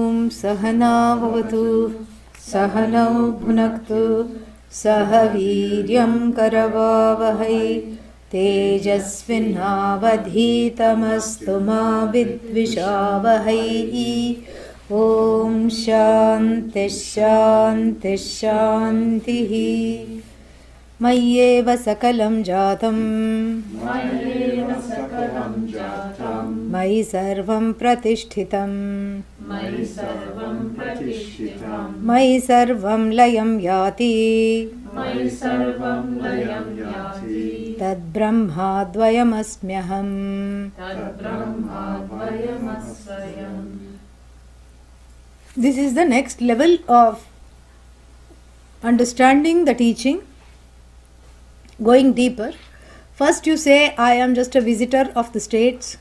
Om Sahana Bhavatu Sahanau Bhunaktu Sah Viryam Karavavahai Tejasvinavadhitamastu ma vidvishavahai. Om Shanti Shanti Shanti. Mayyeva sakalam jatam Mayi sarvam pratishthitam Mayi sarvam layam yati Tad brahma dvayamasmyaham. This is the next level of understanding the teaching. Going deeper, first you say, I am just a visitor of the states,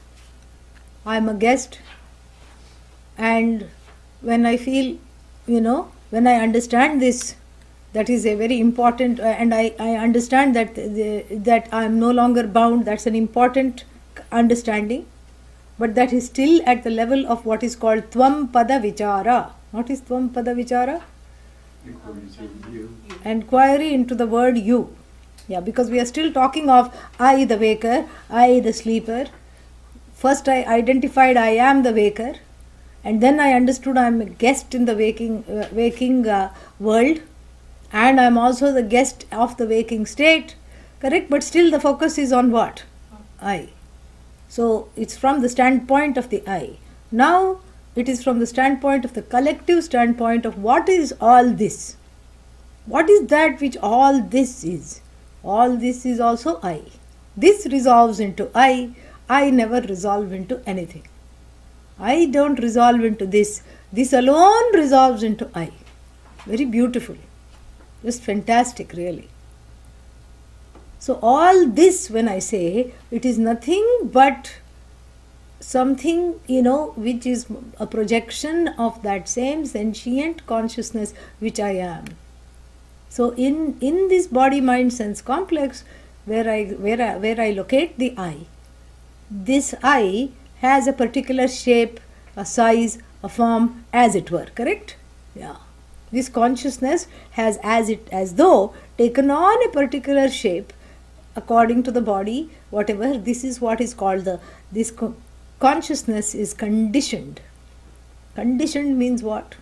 I am a guest, and when I feel, when I understand this, that is a very important, and I understand that I am no longer bound, that's an important understanding, but that is still at the level of what is called Tvam Pada Vichara. What is Tvam Pada Vichara? Inquiry into the word you. Yeah, because we are still talking of I the waker, I the sleeper. First I identified I am the waker, and then I understood I am a guest in the waking world, and I am also the guest of the waking state, correct? But still the focus is on what? I. So it's from the standpoint of the I. Now it is from the standpoint of the collective standpoint of what is all this? What is that which all this is? All this is also I. This resolves into I. I never resolve into anything. I don't resolve into this. This alone resolves into I. Very beautiful. Just fantastic, really. So all this, when I say, it is nothing but something, which is a projection of that same sentient consciousness which I am. So in this body mind sense complex where I locate the I, this I has a particular shape, a size, a form, as it were, correct? Yeah. This consciousness has as though taken on a particular shape according to the body, whatever. This is what is called consciousness is conditioned. Conditioned means what?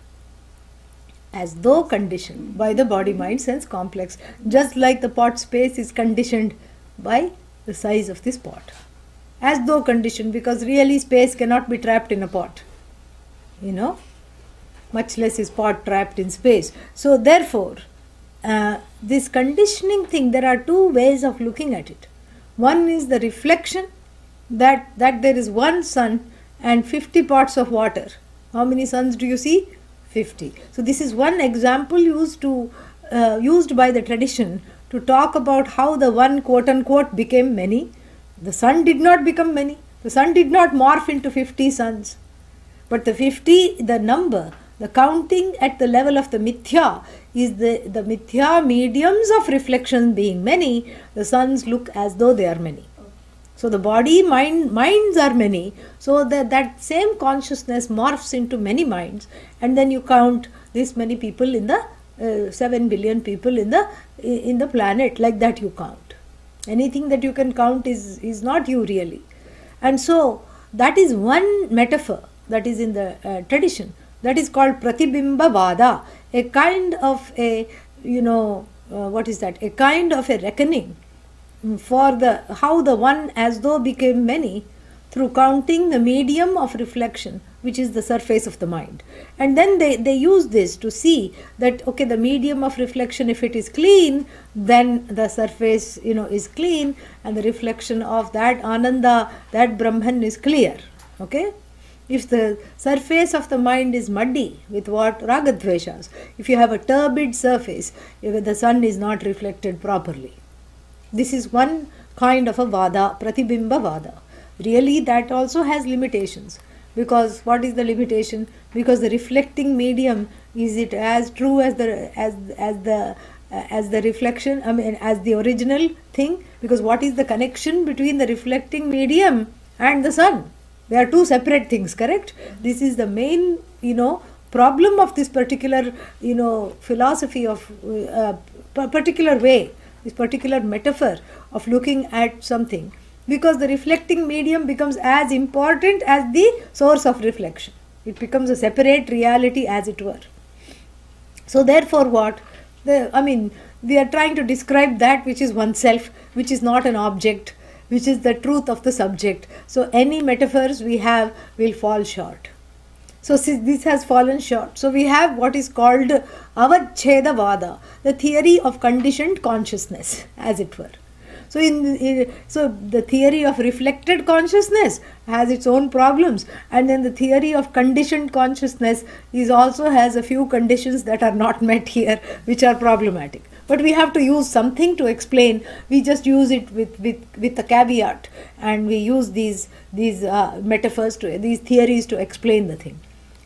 As though conditioned by the body mind sense complex, just like the pot space is conditioned by the size of this pot. As though conditioned, because really space cannot be trapped in a pot, much less is pot trapped in space. So therefore, this conditioning thing, there are two ways of looking at it. One is the reflection that there is one sun and 50 pots of water. How many suns do you see? 50. So this is one example used by the tradition to talk about how the one quote unquote became many. The sun did not become many. The sun did not morph into 50 suns. But the 50, the number, the counting at the level of the mithya is the mithya mediums of reflection being many. The suns look as though they are many. So the body, minds are many, so that same consciousness morphs into many minds, and then you count this many people in the 7 billion people in the planet, like that you count. Anything that you can count is not you really. And so that is one metaphor that is in the tradition, that is called Pratibimba Vada, a kind of a, a kind of a reckoning for how the one as though became many through counting the medium of reflection, which is the surface of the mind. And then they use this to see that, okay, the medium of reflection, if it is clean, then the surface, is clean, and the reflection of that Ananda, that Brahman is clear. Okay? If the surface of the mind is muddy with what? Ragadveshas. If you have a turbid surface, the sun is not reflected properly. This is one kind of a vada, pratibimba vada. Really, that also has limitations. Because what is the limitation? Because the reflecting medium, is it as true as the reflection? As the original thing? Because what is the connection between the reflecting medium and the sun? They are two separate things, correct? This is the main, problem of this particular, philosophy of particular way, this particular metaphor of looking at something, because the reflecting medium becomes as important as the source of reflection. It becomes a separate reality, as it were. So therefore what? We are trying to describe that which is oneself, which is not an object, which is the truth of the subject. So any metaphors we have will fall short. So this has fallen short. So we have what is called Avachedavada, the theory of conditioned consciousness, as it were. So so the theory of reflected consciousness has its own problems, and then the theory of conditioned consciousness also has a few conditions that are not met here, which are problematic. But we have to use something to explain. We just use it with a caveat, and we use these metaphors, these theories to explain the thing.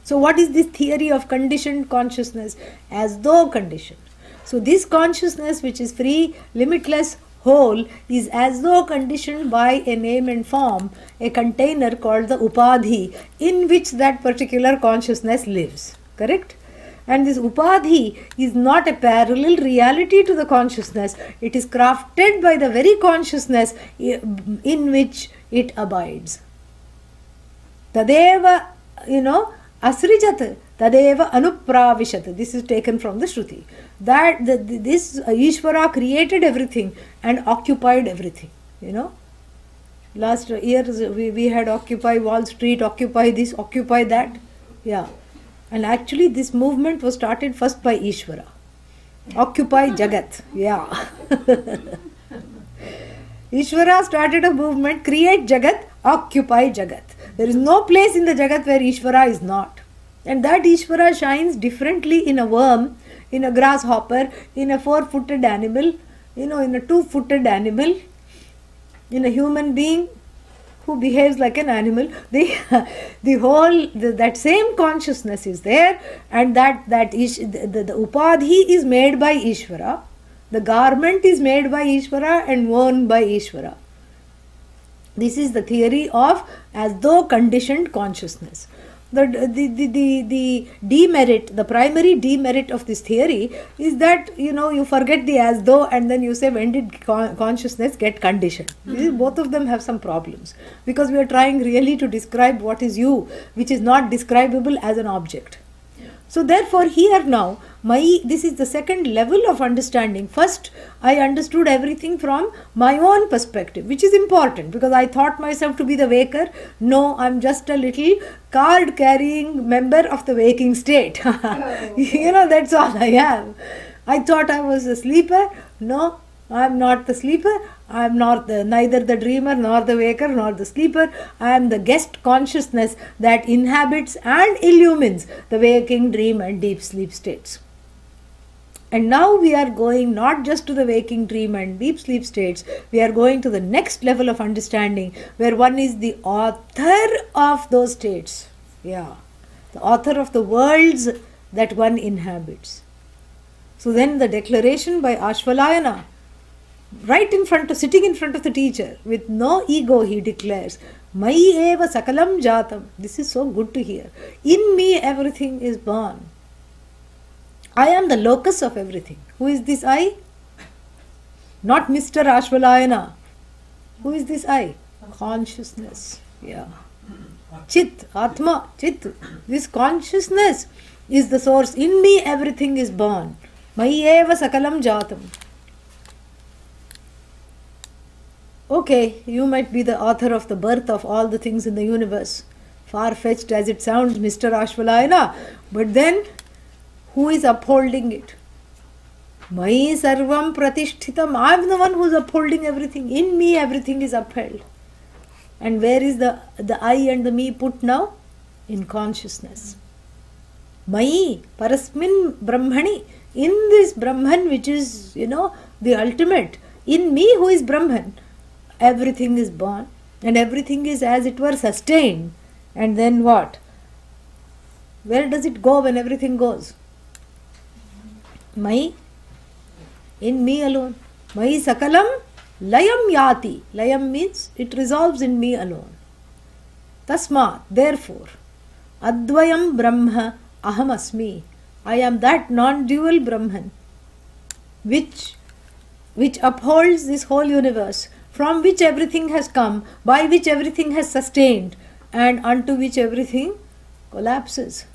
So what is this theory of conditioned consciousness? As though conditioned. So this consciousness, which is free, limitless, whole, is as though conditioned by a name and form, a container called the upadhi, in which that particular consciousness lives. Correct? And this upadhi is not a parallel reality to the consciousness. It is crafted by the very consciousness in which it abides. Tadeva, asrijat, tadeva anupravishat. This is taken from the Shruti. That this Ishvara created everything and occupied everything. Last year we had occupy Wall Street, occupy this, occupy that. Yeah. And actually this movement was started first by Ishvara. Occupy Jagat. Yeah. Ishvara started a movement, create Jagat, occupy Jagat. There is no place in the Jagat where Ishvara is not. And that Ishvara shines differently in a worm, in a grasshopper, in a 4-footed animal, in a 2-footed animal, in a human being who behaves like an animal. That same consciousness is there, and the upadhi is made by Ishvara. The garment is made by Ishvara and worn by Ishvara. This is the theory of as though conditioned consciousness. The demerit, the primary demerit of this theory is that you forget the as though, and then you say, when did consciousness get conditioned? Both of them have some problems, because we are trying really to describe what is you, which is not describable as an object. So therefore here now, this is the second level of understanding. First, I understood everything from my own perspective, which is important, because I thought myself to be the waker. No, I'm just a little card-carrying member of the waking state. That's all I am. I thought I was a sleeper. No, I am not the sleeper. I am neither the dreamer, nor the waker, nor the sleeper. I am the guest consciousness that inhabits and illumines the waking, dream and deep sleep states. And now we are going not just to the waking, dream and deep sleep states, we are going to the next level of understanding, where one is the author of those states. Yeah, the author of the worlds that one inhabits. So then the declaration by Ashvalayana, sitting in front of the teacher, with no ego, he declares, Mayi eva sakalam jatam. This is so good to hear. In me everything is born. I am the locus of everything. Who is this I? Not Mr. Ashvalayana. Who is this I? Consciousness. Yeah. Chit, Atma, Chit. This consciousness is the source. In me everything is born. Mayi eva sakalam jatam. Okay, you might be the author of the birth of all the things in the universe. Far-fetched as it sounds, Mr. Ashvalayana. But then, who is upholding it? Mayi sarvam pratishthitam. I am the one who is upholding everything. In me everything is upheld. And where is the I and the me put now? In consciousness. Mayi parasmin brahmani. In this Brahman, which is, the ultimate. In me, who is Brahman, everything is born, and everything is, as it were, sustained. And then what? Where does it go when everything goes? Mai, in me alone. Mai sakalam layam yati. Layam means it resolves in me alone. Tasma, therefore, advayam brahma Aham Asmi. I am that non-dual Brahman which upholds this whole universe, from which everything has come, by which everything has sustained, and unto which everything collapses,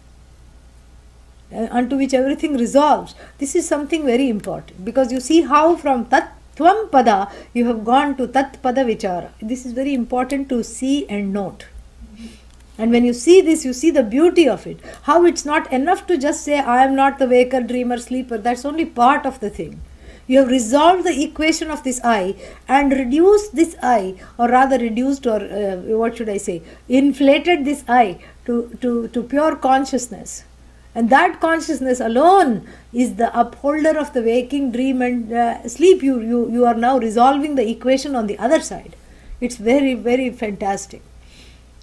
unto which everything resolves. This is something very important, because you see how from Tat Tvam Pada you have gone to Tat Pada Vichara. This is very important to see and note. And when you see this, you see the beauty of it. How it's not enough to just say, I am not the waker, dreamer, sleeper. That's only part of the thing. You have resolved the equation of this I and reduced this I, or rather reduced, or what should I say, inflated this I to pure consciousness. And that consciousness alone is the upholder of the waking, dream and sleep. You are now resolving the equation on the other side. It's very, very fantastic.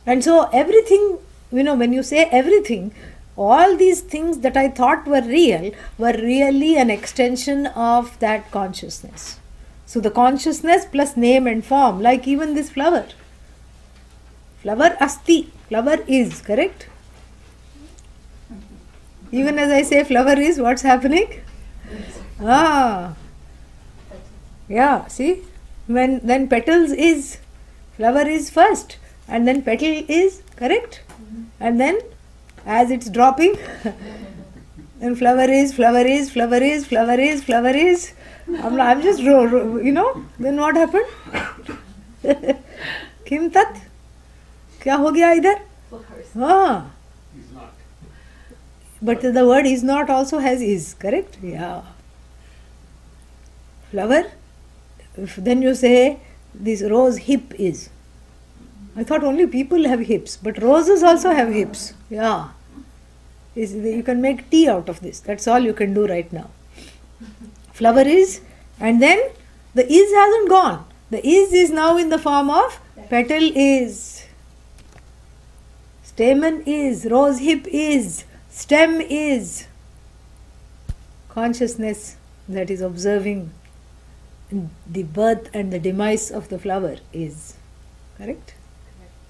And so everything, when you say everything, all these things that I thought were real were really an extension of that consciousness. So the consciousness plus name and form, like even this flower. Flower asti, flower is, correct? Even as I say flower is, what's happening? Yeah, see? Then petals is, flower is first. And then petal is, correct? And then as it's dropping, then flower is. I'm just, then what happened? Kim tat? Kya ho gaya idhar? Ah. But the word is not also has is, correct? Yeah. Flower. Then you say this rose hip is. I thought only people have hips, but roses also have hips. Yeah. You can make tea out of this. That's all you can do right now. Flower is, and then the is hasn't gone. The is now in the form of petal is, stamen is, rose hip is, stem is. Consciousness that is observing the birth and the demise of the flower is. Correct?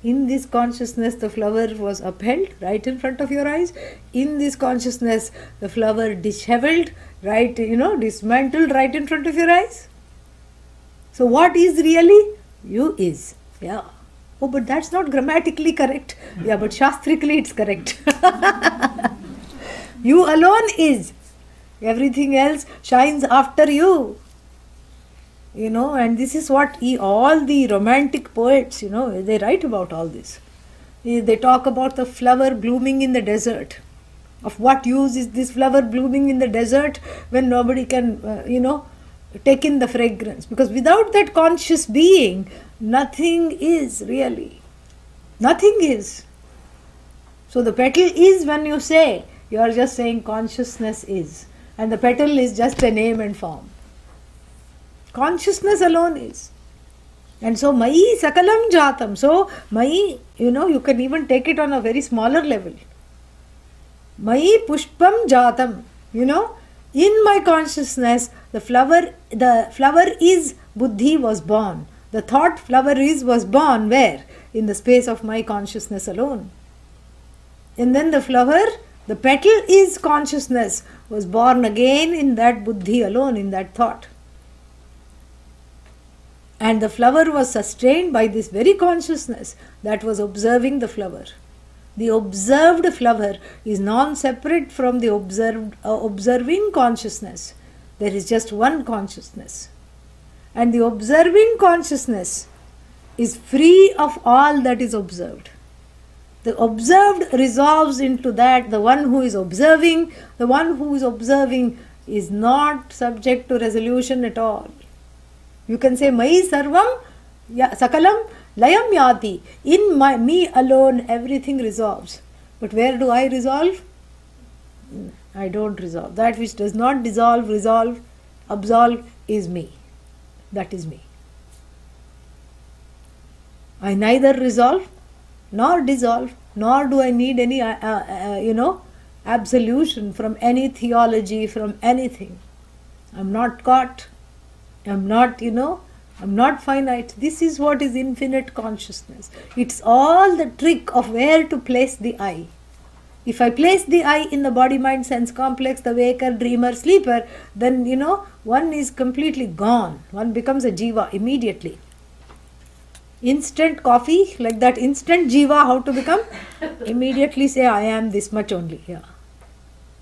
In this consciousness, the flower was upheld right in front of your eyes. In this consciousness, the flower disheveled, right, dismantled right in front of your eyes. So what is really? You is. Yeah. Oh, but that's not grammatically correct. Yeah, but shastrically it's correct. You alone is. Everything else shines after you. And this is what all the romantic poets, they write about all this. They talk about the flower blooming in the desert. Of what use is this flower blooming in the desert when nobody can, take in the fragrance? Because without that conscious being, nothing is really. Nothing is. So the petal is, when you say, you are just saying consciousness is. And the petal is just a name and form. Consciousness alone is. And so, Mai Sakalam Jatam. So, Mai, you can even take it on a very smaller level. Mai Pushpam Jatam. In my consciousness, the flower is Buddhi was born. The thought flower is was born where? In the space of my consciousness alone. And then the flower, the petal is consciousness, was born again in that Buddhi alone, in that thought. And the flower was sustained by this very consciousness that was observing the flower. The observed flower is non-separate from the observing consciousness. There is just one consciousness. And the observing consciousness is free of all that is observed. The observed resolves into that, the one who is observing, is not subject to resolution at all. You can say, Mai Sarvam Sakalam Layam Yati. In me alone, everything resolves. But where do I resolve? I don't resolve. That which does not dissolve, resolve, absolve is me. That is me. I neither resolve nor dissolve, nor do I need any, absolution from any theology, from anything. I'm not caught. I'm not, I'm not finite. This is what is infinite consciousness. It's all the trick of where to place the I. If I place the I in the body, mind, sense complex, the waker, dreamer, sleeper, then one is completely gone. One becomes a jiva immediately. Instant coffee, like that instant jiva, how to become? Immediately say, I am this much only. Yeah.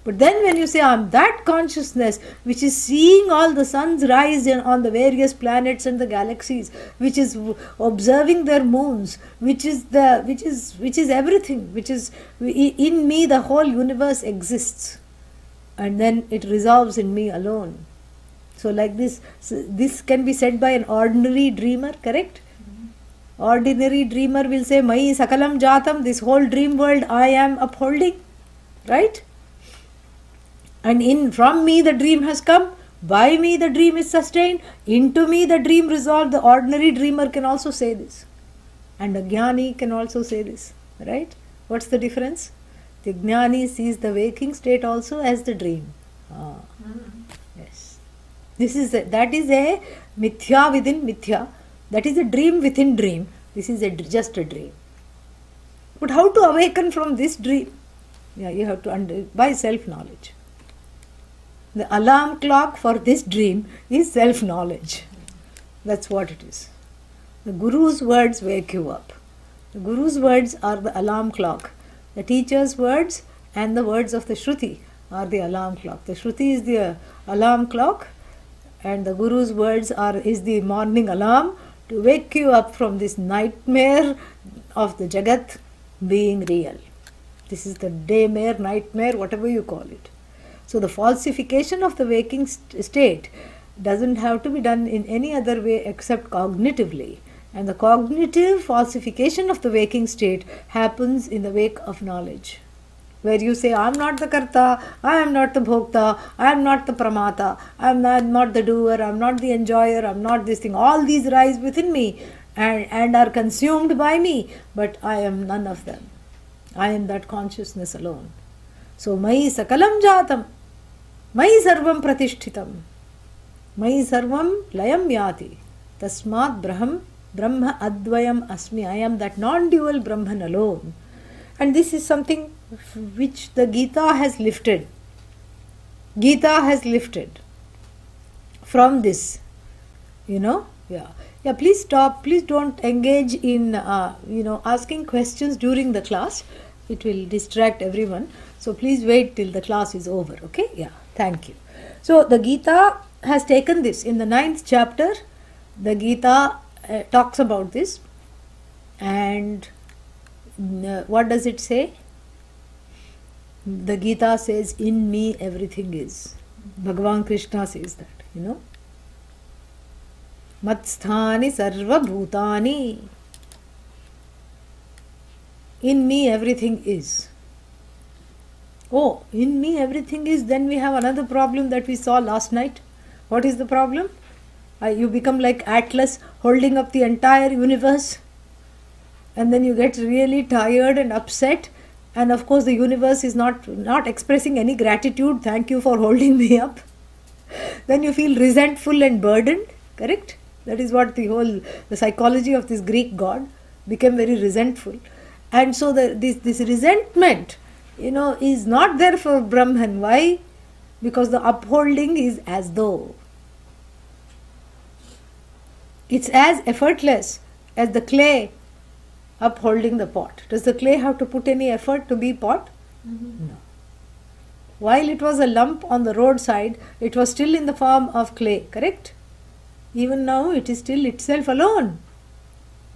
But then when you say, I am that consciousness which is seeing all the suns rise on the various planets and the galaxies, which is observing their moons, which is everything, which is in me, the whole universe exists. And then it resolves in me alone. So like this can be said by an ordinary dreamer, correct? Ordinary dreamer will say, Mai Sakalam Jatam, this whole dream world I am upholding, right? And from me the dream has come, by me the dream is sustained, into me the dream resolved. The ordinary dreamer can also say this. And a jnani can also say this, right? What's the difference? The jnani sees the waking state also as the dream. Yes. That is a mithya within mithya. That is a dream within dream. This is just a dream. But how to awaken from this dream? Yeah, you have to by self-knowledge. The alarm clock for this dream is self-knowledge. That's what it is. The Guru's words wake you up. The Guru's words are the alarm clock. The teacher's words and the words of the Shruti are the alarm clock. The Shruti is the alarm clock and the Guru's words is the morning alarm to wake you up from this nightmare of the Jagat being real. This is the daymare, nightmare, whatever you call it. So the falsification of the waking state doesn't have to be done in any other way except cognitively. And the cognitive falsification of the waking state happens in the wake of knowledge. Where you say, I am not the karta, I am not the bhokta, I am not the pramata, I am not the doer, I am not the enjoyer, I am not this thing. All these rise within me and are consumed by me, but I am none of them. I am that consciousness alone. So, Mai Sakalam Jatam, Mai Sarvam Pratishtitam, Mai Sarvam Layam Yati, Tasmat Brahma Advayam Asmi. I am that non-dual Brahman alone. And this is something which the Gita has lifted. Gita has lifted from this, Yeah. Please stop. Please don't engage in, asking questions during the class. It will distract everyone. So please wait till the class is over. Okay? Yeah. Thank you. So the Gita has taken this. In the 9th chapter, the Gita talks about this. And what does it say? The Gita says, in me everything is. Bhagavan Krishna says that, Matsthani sarva bhutani. In me everything is. Oh, in me everything is, then we have another problem that we saw last night. What is the problem? You become like Atlas holding up the entire universe. And then you get really tired and upset. And of course the universe is not expressing any gratitude. Thank you for holding me up. Then you feel resentful and burdened. Correct? That is what the psychology of this Greek god became very resentful. And so this resentment, is not there for Brahman. Why? Because the upholding is as though. It's as effortless as the clay upholding the pot. Does the clay have to put any effort to be pot? Mm-hmm. No. While it was a lump on the roadside, it was still in the form of clay, correct? Even now it is still itself alone.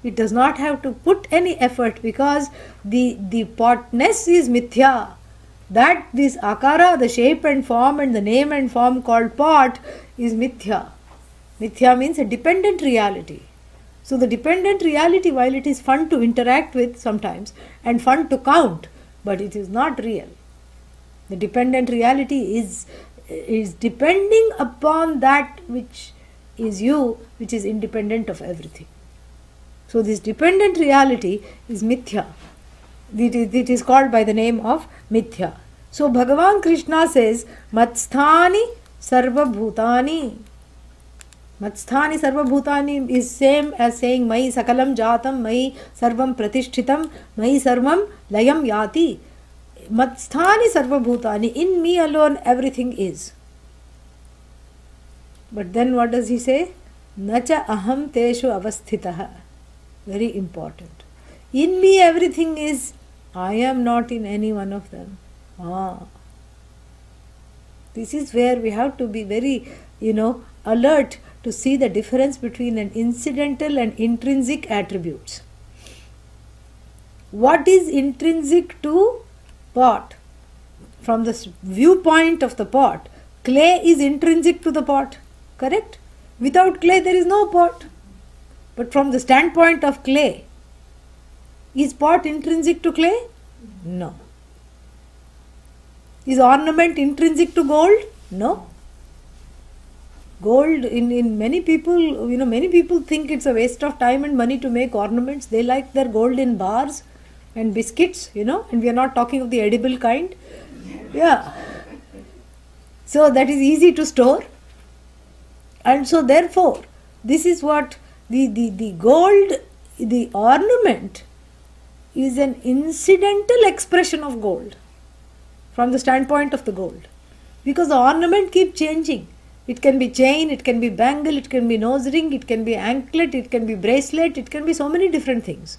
It does not have to put any effort because the potness is mithya. That this akara, the shape and form and the name and form called pot is mithya. Mithya means a dependent reality. So the dependent reality, while it is fun to interact with sometimes and fun to count, but it is not real. The dependent reality is depending upon that which is you, which is independent of everything. So this dependent reality is mithya. It is called by the name of mithya. So Bhagavan Krishna says, Matsthani sarva bhutani. Matsthani sarva bhutani is same as saying Mai sakalam jatam, Mai sarvam pratishtitam, Mai sarvam layam yati. Matsthani sarvabhutani. In me alone everything is. But then what does he say? Nacha aham teshu avasthitaha. Very important. In me everything is. I am not in any one of them. This is where we have to be very, alert to see the difference between an incidental and intrinsic attributes. What is intrinsic to pot? From the viewpoint of the pot, clay is intrinsic to the pot, correct? Without clay there is no pot. But from the standpoint of clay, is pot intrinsic to clay? No. Is ornament intrinsic to gold? No. Gold, in many people, many people think it's a waste of time and money to make ornaments. They like their gold in bars and biscuits, and we are not talking of the edible kind. Yeah. So that is easy to store. And so therefore, this is what the gold, the ornament is an incidental expression of gold from the standpoint of the gold. Because the ornament keeps changing. It can be chain, it can be bangle, it can be nose ring, it can be anklet, it can be bracelet, it can be so many different things.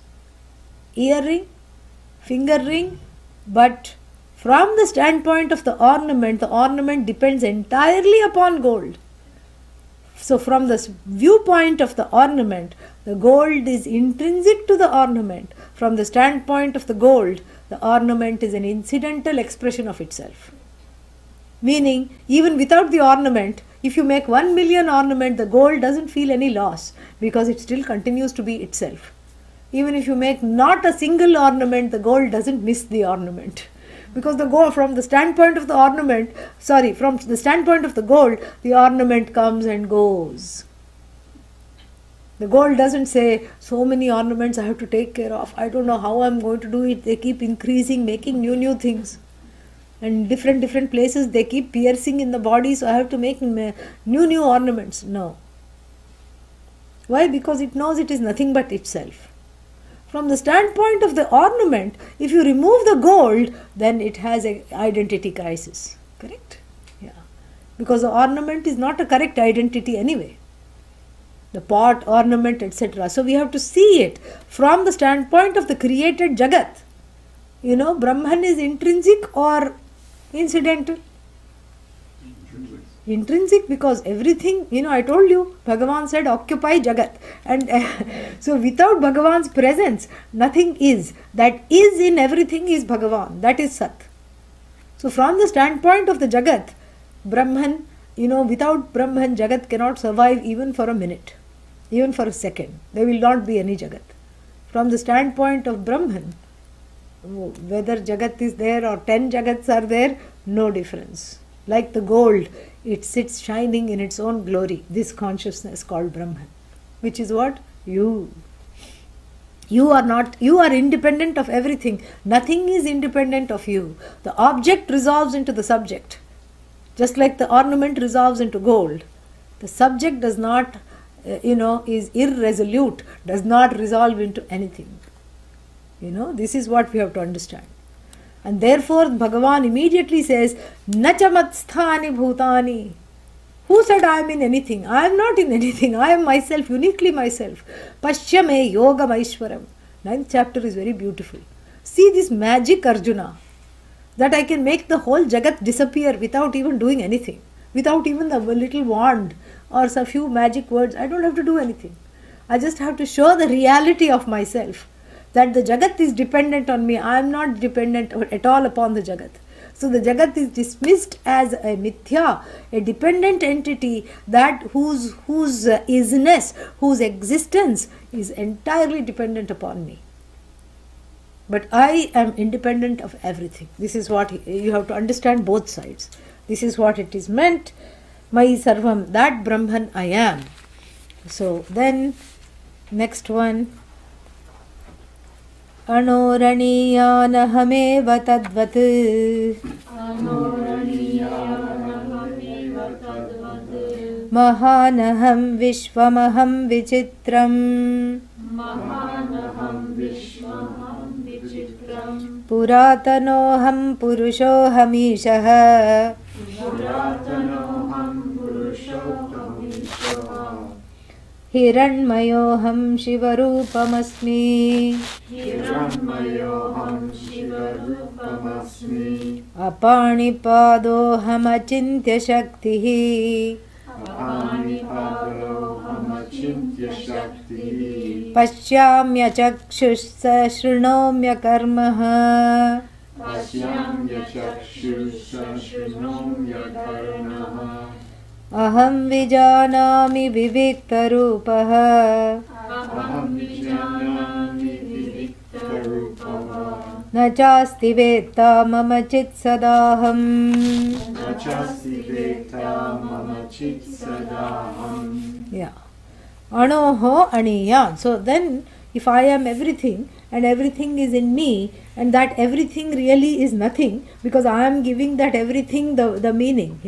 Earring, finger ring, but from the standpoint of the ornament depends entirely upon gold. So from the viewpoint of the ornament, the gold is intrinsic to the ornament. From the standpoint of the gold, the ornament is an incidental expression of itself. Meaning, even without the ornament, if you make 1 million ornament, the gold doesn't feel any loss because it still continues to be itself. Even if you make not a single ornament, the gold doesn't miss the ornament. Because from the standpoint of the gold, the ornament comes and goes. The gold doesn't say, so many ornaments I have to take care of. I don't know how I'm going to do it. They keep increasing, making new things. And different places they keep piercing in the body, so I have to make new ornaments. No. Why? Because it knows it is nothing but itself. From the standpoint of the ornament, if you remove the gold, then it has an identity crisis. Correct? Yeah. Because the ornament is not a correct identity anyway. The pot, ornament, etc. So we have to see it from the standpoint of the created Jagat. Brahman is intrinsic or incidental? Intrinsic, because everything, I told you, Bhagavan said, occupy Jagat. And so without Bhagavan's presence, nothing is. That is in everything is Bhagavan. That is Sat. So from the standpoint of the Jagat, Brahman, without Brahman, Jagat cannot survive even for a minute, even for a second. There will not be any Jagat. From the standpoint of Brahman, whether Jagat is there or 10 Jagats are there, no difference. Like the gold, it sits shining in its own glory. This consciousness called Brahman, which is what? You. You are independent of everything. Nothing is independent of you. The object resolves into the subject. Just like the ornament resolves into gold. The subject does not, is irresolute, does not resolve into anything. This is what we have to understand. And therefore Bhagavan immediately says, Nacha matsthani bhutani. Who said I am in anything? I am not in anything. I am myself, uniquely myself. Pashyame yogam aishwaram. 9th chapter is very beautiful. See this magic, Arjuna, that I can make the whole Jagat disappear without even doing anything. Without even the little wand or a few magic words. I don't have to do anything. I just have to show the reality of myself. That the Jagat is dependent on me. I am not dependent at all upon the Jagat. So the Jagat is dismissed as a mithya, a dependent entity that whose isness, whose existence is entirely dependent upon me. But I am independent of everything. This is what you have to understand, both sides. This is what it is meant. Mai sarvam, that Brahman I am. So then, next one. अणोरणीयानहमेव तद्वत् महानहं विश्वमहं विचित्रम् पुरातनोऽहं पुरुषोऽहमीशः हिरण्मयोऽहं शिवरूपमस्मि अपाणिपादोऽहमचिन्त्यशक्तिः पश्याम्यचक्षुश्शृणोम्यकर्मः अहं विजानामि विविक्तरूपः न चास्ति वेत्ता मम चित्सदाहम् Yeah. Anoho aniyan. So then, if I am everything and everything is in me, and that everything really is nothing, because I am giving that everything the meaning,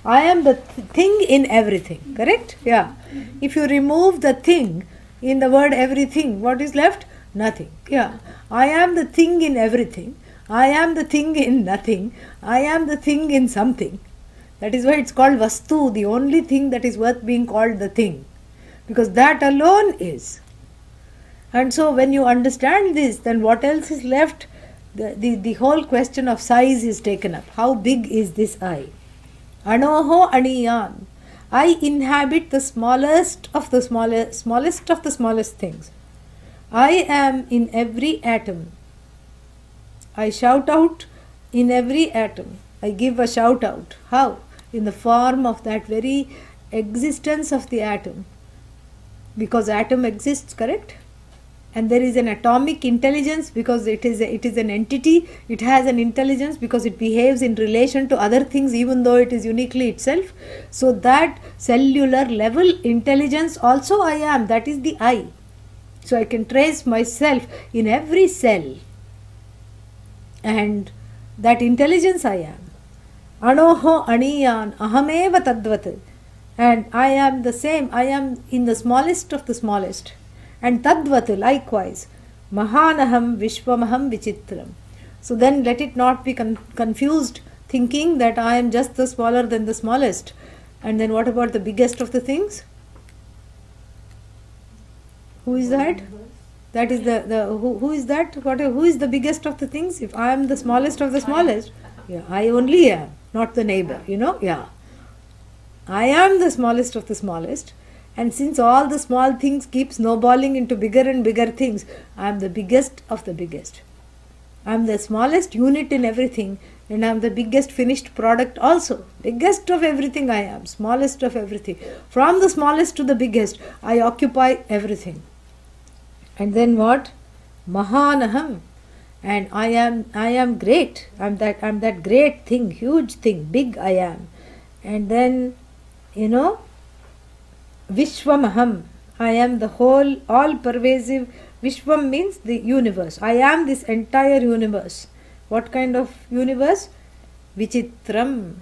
I am the thing in everything, correct? Yeah. If you remove the thing in the word everything, what is left? Nothing. Yeah. I am the thing in everything. I am the thing in nothing. I am the thing in something. That is why it's called Vastu, the only thing that is worth being called the thing. Because that alone is. And so when you understand this, then what else is left? The whole question of size is taken up. How big is this I? Anoho aniyan. I inhabit the smallest of the smallest things. I am in every atom. I shout out in every atom. I give a shout out. How? In the form of that very existence of the atom. Because atom exists, correct? And there is an atomic intelligence because it is an entity. It has an intelligence because it behaves in relation to other things even though it is uniquely itself. So that cellular level intelligence also I am. That is the I. So I can trace myself in every cell. And that intelligence I am. Anoho aniyan ahameva tadvat. And I am the same. I am in the smallest of the smallest. And tadvat likewise. Mahanaham vishwamaham vichitram. So then let it not be confused thinking that I am just the smaller than the smallest. And then what about the biggest of the things? Who is that? That is who is that? Who is the biggest of the things? If I am the smallest of the smallest, yeah, I only am, not the neighbor, yeah. I am the smallest of the smallest, and since all the small things keep snowballing into bigger and bigger things, I am the biggest of the biggest. I am the smallest unit in everything, and I am the biggest finished product also. Biggest of everything I am, smallest of everything. From the smallest to the biggest, I occupy everything. And then what? Mahanaham. And I am great. I'm that great thing, huge thing, big I am. And then, Vishwamaham. I am the whole, all pervasive. Vishwam means the universe. I am this entire universe. What kind of universe? Vichitram.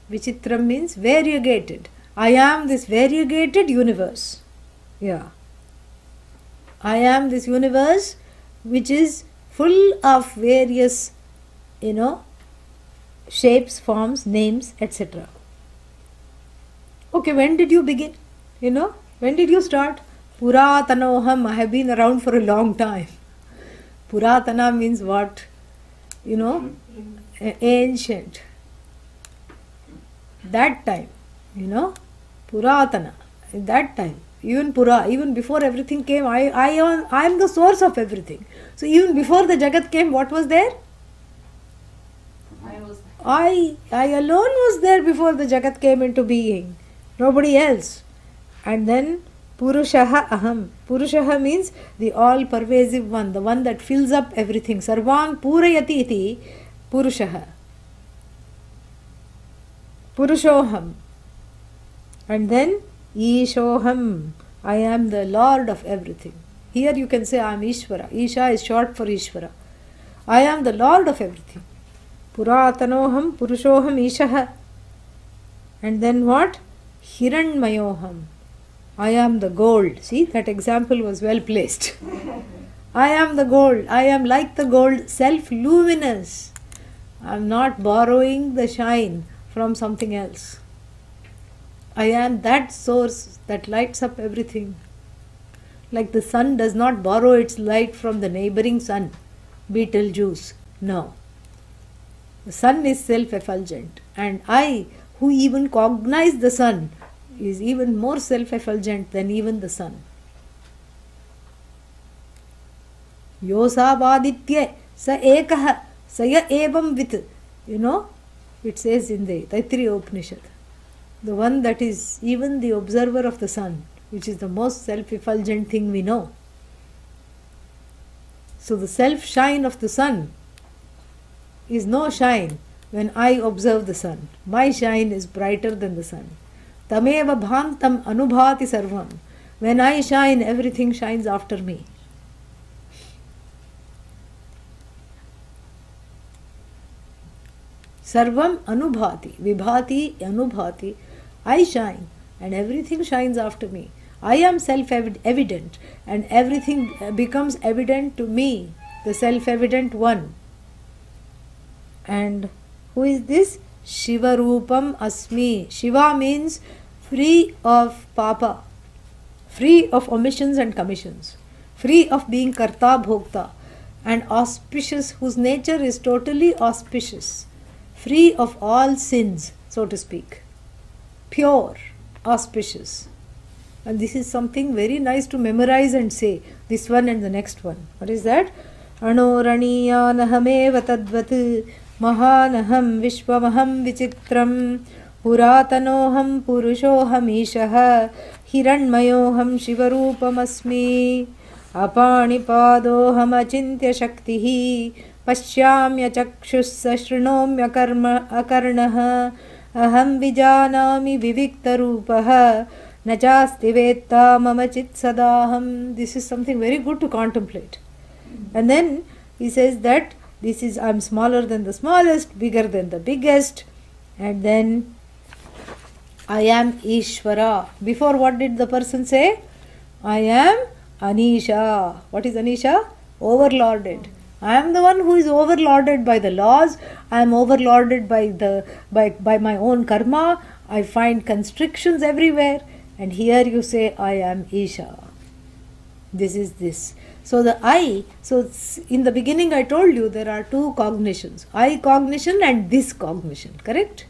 Vichitram means variegated. I am this variegated universe. Yeah. I am this universe which is full of various, shapes, forms, names, etc. Okay, when did you begin? When did you start? Puratanoham, I have been around for a long time. Puratana means what? Ancient. That time, Puratana, that time. Even before everything came, I am the source of everything. So even before the Jagat came, what was there? I alone was there before the Jagat came into being. Nobody else. And then Purushaha Aham. Purushaha means the all-pervasive one, the one that fills up everything. Sarvan Purayati iti Purushaha. Purushoham. And then Ishoham. I am the Lord of everything. Here you can say I am Ishvara. Isha is short for Ishvara. I am the Lord of everything. Puratanoham, Purushoham, Ishaha. And then what? Hiranmayoham. I am the gold. See, that example was well placed. I am the gold. I am like the gold, self-luminous. I am not borrowing the shine from something else. I am that source that lights up everything. Like the sun does not borrow its light from the neighboring sun, Betelgeuse. No. The sun is self-effulgent, and I, who even cognize the sun, is even more self-effulgent than even the sun. Yosavaditye sa ekah saya evam vit. It says in the Taittiriya Upanishad. The one that is even the observer of the sun, which is the most self-effulgent thing we know. So the self-shine of the sun is no shine when I observe the sun. My shine is brighter than the sun. Tameva bhantam anubhati sarvam. When I shine, everything shines after me. Sarvam anubhati, vibhati anubhati. I shine and everything shines after me. I am self-evident and everything becomes evident to me, the self-evident one. And who is this? Shiva Rupam Asmi. Shiva means free of papa, free of omissions and commissions, free of being karta bhokta, and auspicious, whose nature is totally auspicious, free of all sins, so to speak, pure, auspicious. And this is something very nice to memorize and say, this one and the next one. What is that? Anoraniyanahame tadvat mahanaham vishwamaham vichitram puratanoham purushoham ishah hiranmayoham shivarupamasmi apanipadoham achintya shaktihi pashyamya chakshus shrinomya akarnah aham vijanami vivikta rupah nachasti vetta mama chit sadaham. This is something very good to contemplate. And then he says that this is, I am smaller than the smallest, bigger than the biggest, and then I am Ishvara. Before, what did the person say? I am Anisha. What is Anisha? Overlorded. I am the one who is overlorded by the laws. I am overlorded by my own karma. I find constrictions everywhere. And here you say, I am Isha. This is this. So the I, so in the beginning I told you there are two cognitions. I cognition and this cognition, correct?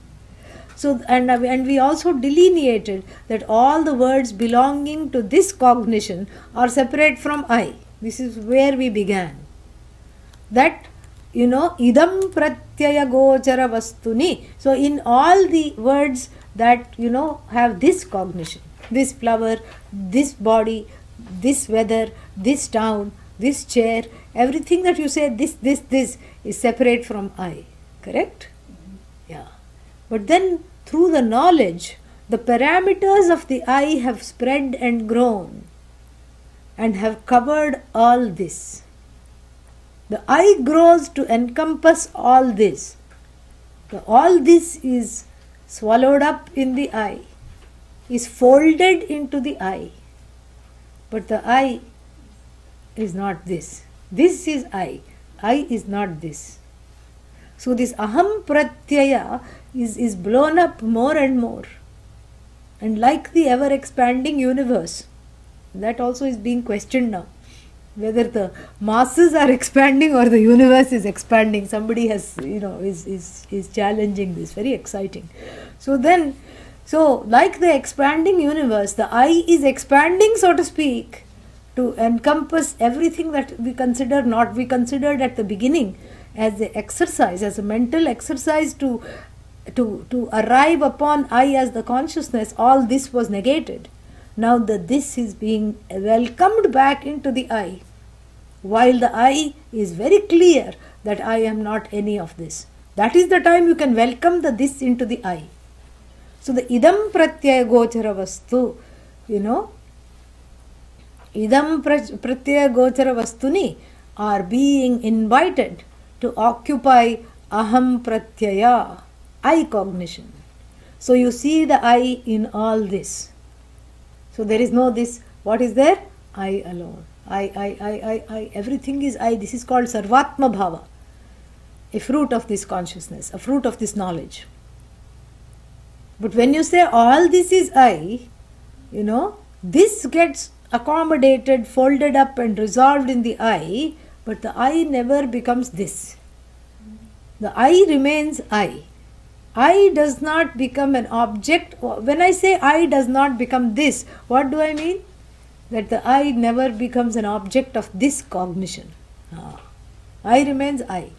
So, and we also delineated that all the words belonging to this cognition are separate from I. This is where we began. That, idam pratyaya gochara vastuni. So in all the words that, have this cognition, this flower, this body, this weather, this town, this chair, everything that you say this is separate from I. Correct? Yeah. But then through the knowledge, the parameters of the I have spread and grown and have covered all this. The I grows to encompass all this. All this is swallowed up in the I, is folded into the I. But the I is not this. This is I. I is not this. So this aham pratyaya is blown up more and more. And like the ever expanding universe, that also is being questioned now. Whether the masses are expanding or the universe is expanding. Somebody has, is challenging this. Very exciting. So like the expanding universe, the I is expanding, so to speak, to encompass everything that we considered at the beginning as an exercise, as a mental exercise to arrive upon I as the consciousness. All this was negated. Now this is being welcomed back into the I, while the I is very clear that I am not any of this. That is the time you can welcome the this into the I. So the idam pratyaya gochara vastu, idam pratyaya gochara vastuni are being invited to occupy aham pratyaya, I cognition. So you see the I in all this. So there is no this. What is there? I alone. everything is I. This is called Sarvatma Bhava, a fruit of this consciousness, a fruit of this knowledge. But when you say all this is I, this gets accommodated, folded up and resolved in the I, but the I never becomes this. The I remains I. I does not become an object. When I say I does not become this, what do I mean? That the I never becomes an object of this cognition. I remains I.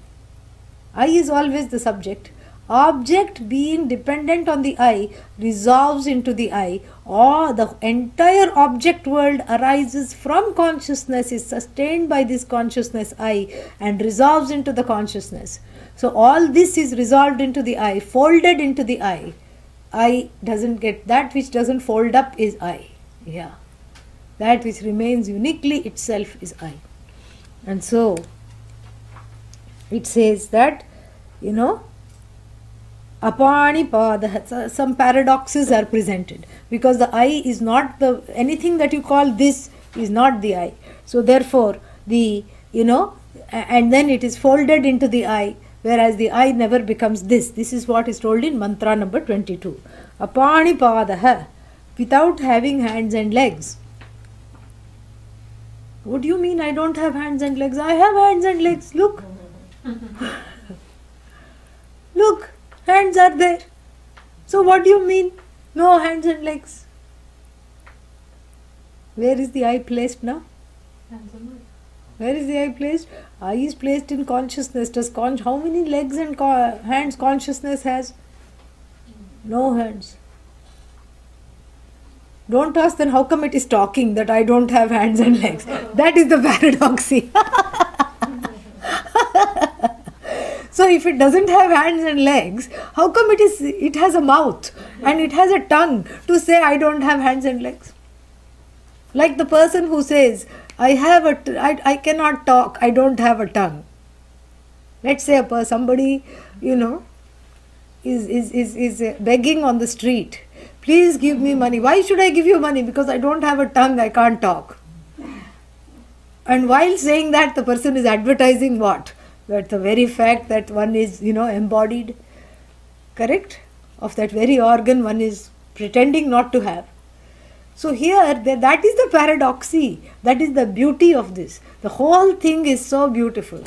I is always the subject. Object being dependent on the I resolves into the I, or the entire object world arises from consciousness, is sustained by this consciousness I and resolves into the consciousness. So all this is resolved into the I, folded into the I. I doesn't get, that which doesn't fold up is I. Yeah. That which remains uniquely itself is I. And so it says that, Apani Pada, some paradoxes are presented, because the I is not the, anything that you call this is not the I. So therefore the, and then it is folded into the I, whereas the I never becomes this. This is what is told in mantra number 22. Apani Padaha, without having hands and legs. What do you mean I don't have hands and legs? I have hands and legs. Look. Look, hands are there. So what do you mean? No hands and legs. Where is the I placed now? Hands and legs. Where is the I placed? I is placed in consciousness. How many legs and hands consciousness has? No hands. Don't ask then how come it is talking that I don't have hands and legs. That is the paradoxy. So if it doesn't have hands and legs, how come it has a mouth and it has a tongue to say I don't have hands and legs? Like the person who says, I cannot talk, I don't have a tongue. Let's say somebody, is begging on the street. Please give me money. Why should I give you money? Because I don't have a tongue, I can't talk. And while saying that, the person is advertising what? That the very fact that one is, embodied, correct? Of that very organ one is pretending not to have. So here, that is the paradoxy. That is the beauty of this. The whole thing is so beautiful.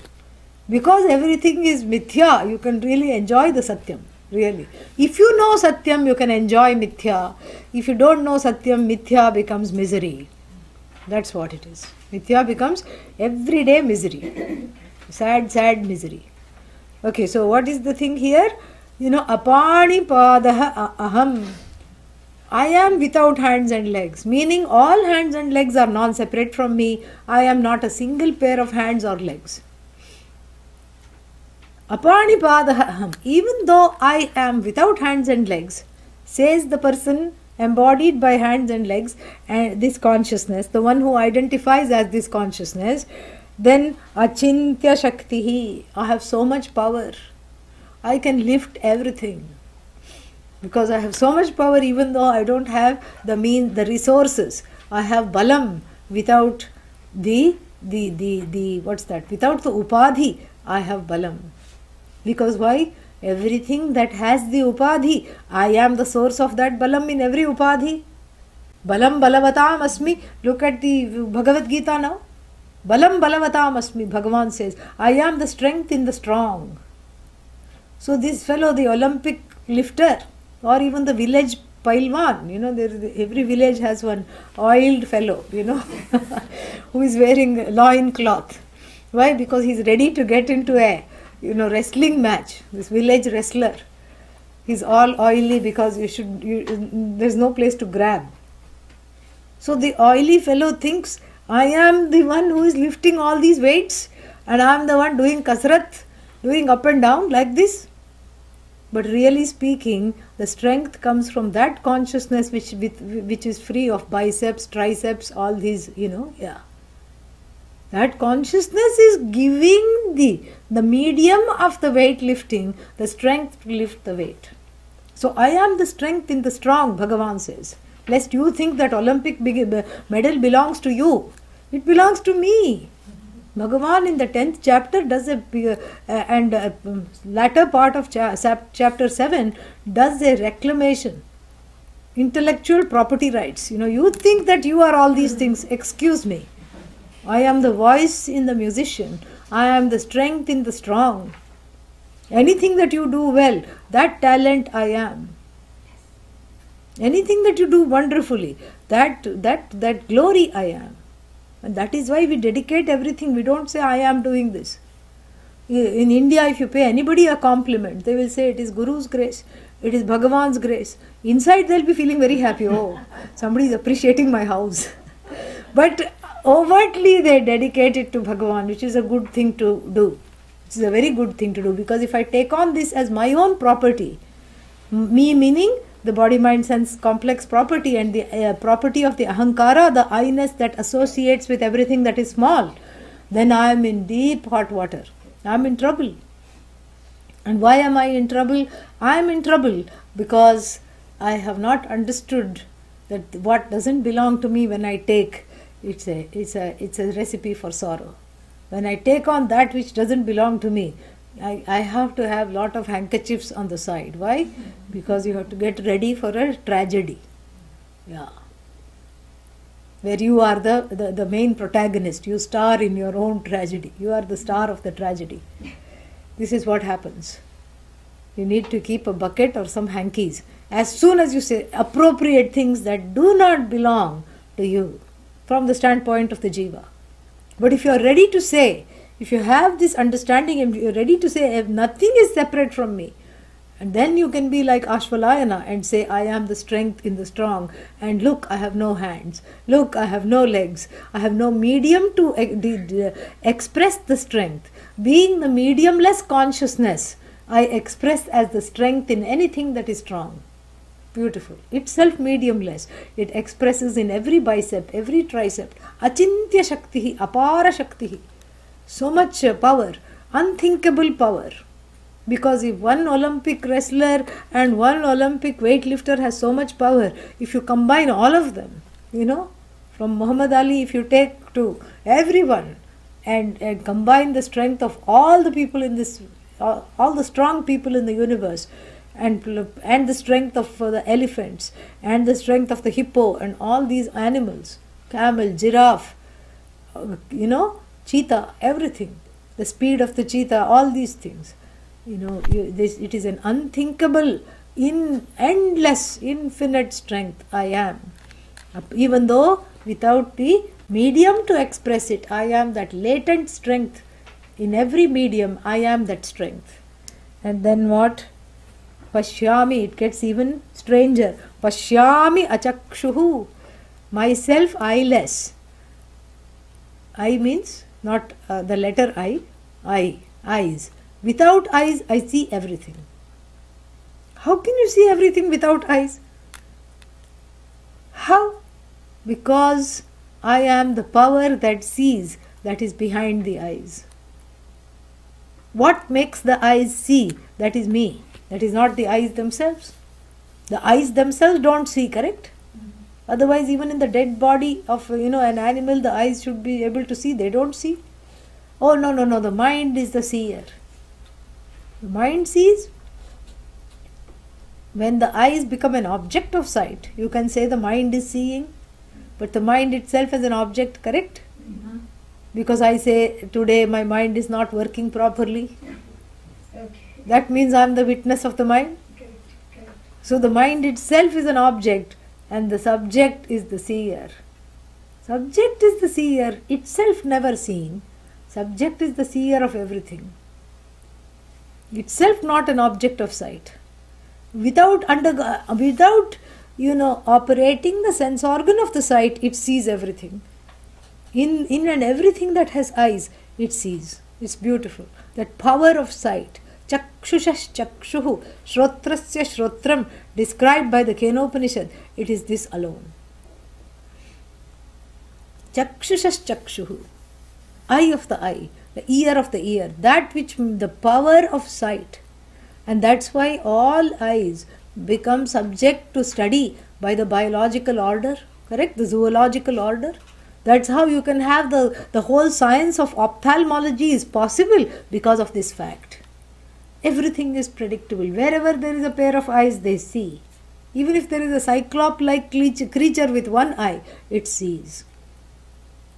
Because everything is mithya, you can really enjoy the satyam. Really. If you know satyam, you can enjoy mithya. If you don't know satyam, mithya becomes misery. That's what it is. Mithya becomes everyday misery. Sad, sad misery. Okay, so what is the thing here? Apani padaha aham. I am without hands and legs. Meaning all hands and legs are non-separate from me. I am not a single pair of hands or legs. Apani padaha aham. Even though I am without hands and legs, says the person embodied by hands and legs and this consciousness, the one who identifies as this consciousness, then achintya shaktihi. I have so much power. I can lift everything. Because I have so much power, even though I don't have the resources. I have balam without what's that? Without the upadhi, I have balam. Because why? Everything that has the upadhi, I am the source of that balam in every upadhi. Balam balavatam asmi. Look at the Bhagavad Gita now. Balam balavatam asmi, Bhagavan says, I am the strength in the strong. So this fellow, the Olympic lifter, or even the village pailwan, every village has one oiled fellow, who is wearing loin cloth. Why? Because he is ready to get into a, wrestling match. This village wrestler, he's all oily because there's no place to grab. So the oily fellow thinks, I am the one who is lifting all these weights and I am the one doing kasrat, doing up and down like this. But really speaking, the strength comes from that consciousness which is free of biceps, triceps, all these, That consciousness is giving the medium of the weight lifting, the strength to lift the weight. So I am the strength in the strong, Bhagavan says. Lest you think that Olympic medal belongs to you. It belongs to me. Bhagavan in the 10th chapter does latter part of chapter 7 does a reclamation. Intellectual property rights. You think that you are all these things. Excuse me. I am the voice in the musician. I am the strength in the strong. Anything that you do well, that talent I am. Anything that you do wonderfully, that glory I am. And that is why we dedicate everything. We don't say I am doing this. In India, if you pay anybody a compliment, they will say it is Guru's grace, it is Bhagavan's grace. Inside they'll be feeling very happy. Oh, somebody is appreciating my house. But overtly they dedicate it to Bhagavan, which is a good thing to do. It's a very good thing to do, because if I take on this as my own property, me meaning the body, mind, sense complex property, and the property of the ahankara, the I-ness that associates with everything that is small, then I am in deep hot water. I am in trouble. And why am I in trouble? I am in trouble because I have not understood that what doesn't belong to me when I take, it's a recipe for sorrow. When I take on that which doesn't belong to me, I have to have lot of handkerchiefs on the side. Why? Because you have to get ready for a tragedy. Yeah. Where you are the main protagonist. You star in your own tragedy. You are the star of the tragedy. This is what happens. You need to keep a bucket or some hankies. As soon as you say appropriate things that do not belong to you from the standpoint of the jiva. But if you are ready to say, if you have this understanding and you are ready to say nothing is separate from me, and then you can be like Ashvalayana and say, I am the strength in the strong, and look, I have no hands, look, I have no legs, I have no medium to express the strength. Being the mediumless consciousness, I express as the strength in anything that is strong. Beautiful. Itself mediumless. It expresses in every bicep, every tricep. Achintya Shaktihi, Apara Shaktihi. So much power, unthinkable power. Because if one Olympic wrestler and one Olympic weightlifter has so much power, if you combine all of them, from Muhammad Ali, if you take to everyone and combine the strength of all the people in this, all the strong people in the universe, and the strength of the elephants, and the strength of the hippo, and all these animals, camel, giraffe, cheetah, everything, the speed of the cheetah, all these things. It is an unthinkable, endless, infinite strength I am. Even though without the medium to express it, I am that latent strength. In every medium, I am that strength. And then what? Pashyami, it gets even stranger. Pashyami achakshuhu, myself eyeless. I means not the letter I, eyes. Without eyes, I see everything. How can you see everything without eyes? How? Because I am the power that sees, that is behind the eyes. What makes the eyes see? That is me. That is not the eyes themselves. The eyes themselves don't see, correct? Otherwise, even in the dead body of an animal, the eyes should be able to see. They don't see. Oh, no, the mind is the seer. The mind sees. When the eyes become an object of sight, you can say the mind is seeing, but the mind itself is an object, correct? Mm-hmm. Because I say today my mind is not working properly. Okay. That means I am the witness of the mind. Okay. So the mind itself is an object and the subject is the seer. Subject is the seer, itself never seen. Subject is the seer of everything. Itself not an object of sight. Without operating the sense organ of the sight, it sees everything. In and everything that has eyes, it sees. It's beautiful. That power of sight. Chakshushash chakshuhu, shrotrasya shrotram, described by the Kenopanishad, it is this alone. Chakshushash chakshuhu, eye of the eye, the ear of the ear, that which the power of sight. And that's why all eyes become subject to study by the biological order, correct? The zoological order. That's how you can have the whole science of ophthalmology is possible because of this fact. Everything is predictable. Wherever there is a pair of eyes, they see. Even if there is a cyclop-like creature with one eye, it sees.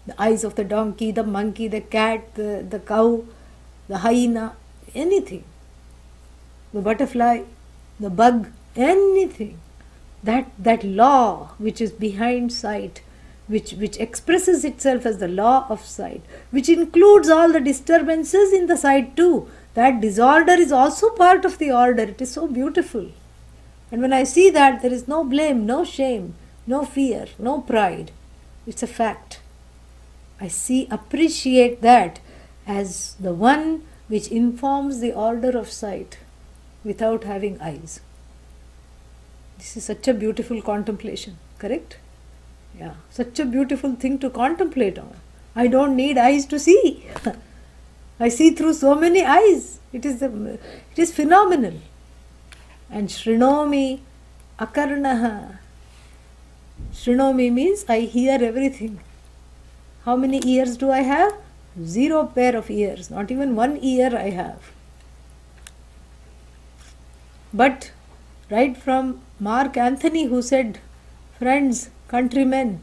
The eyes of the donkey, the monkey, the cat, the cow, the hyena, anything. The butterfly, the bug, anything. That law which is behind sight, which expresses itself as the law of sight, which includes all the disturbances in the sight too. That disorder is also part of the order. It is so beautiful. And when I see that, there is no blame, no shame, no fear, no pride. It's a fact. I appreciate that as the one which informs the order of sight without having eyes. This is such a beautiful contemplation, correct? Yeah, such a beautiful thing to contemplate on. I don't need eyes to see. I see through so many eyes. It is phenomenal. And Shrinomi Akarnaha. Shrinomi means I hear everything. How many ears do I have? 0 pair of ears. Not even 1 ear I have. But right from Mark Anthony, who said, friends, countrymen,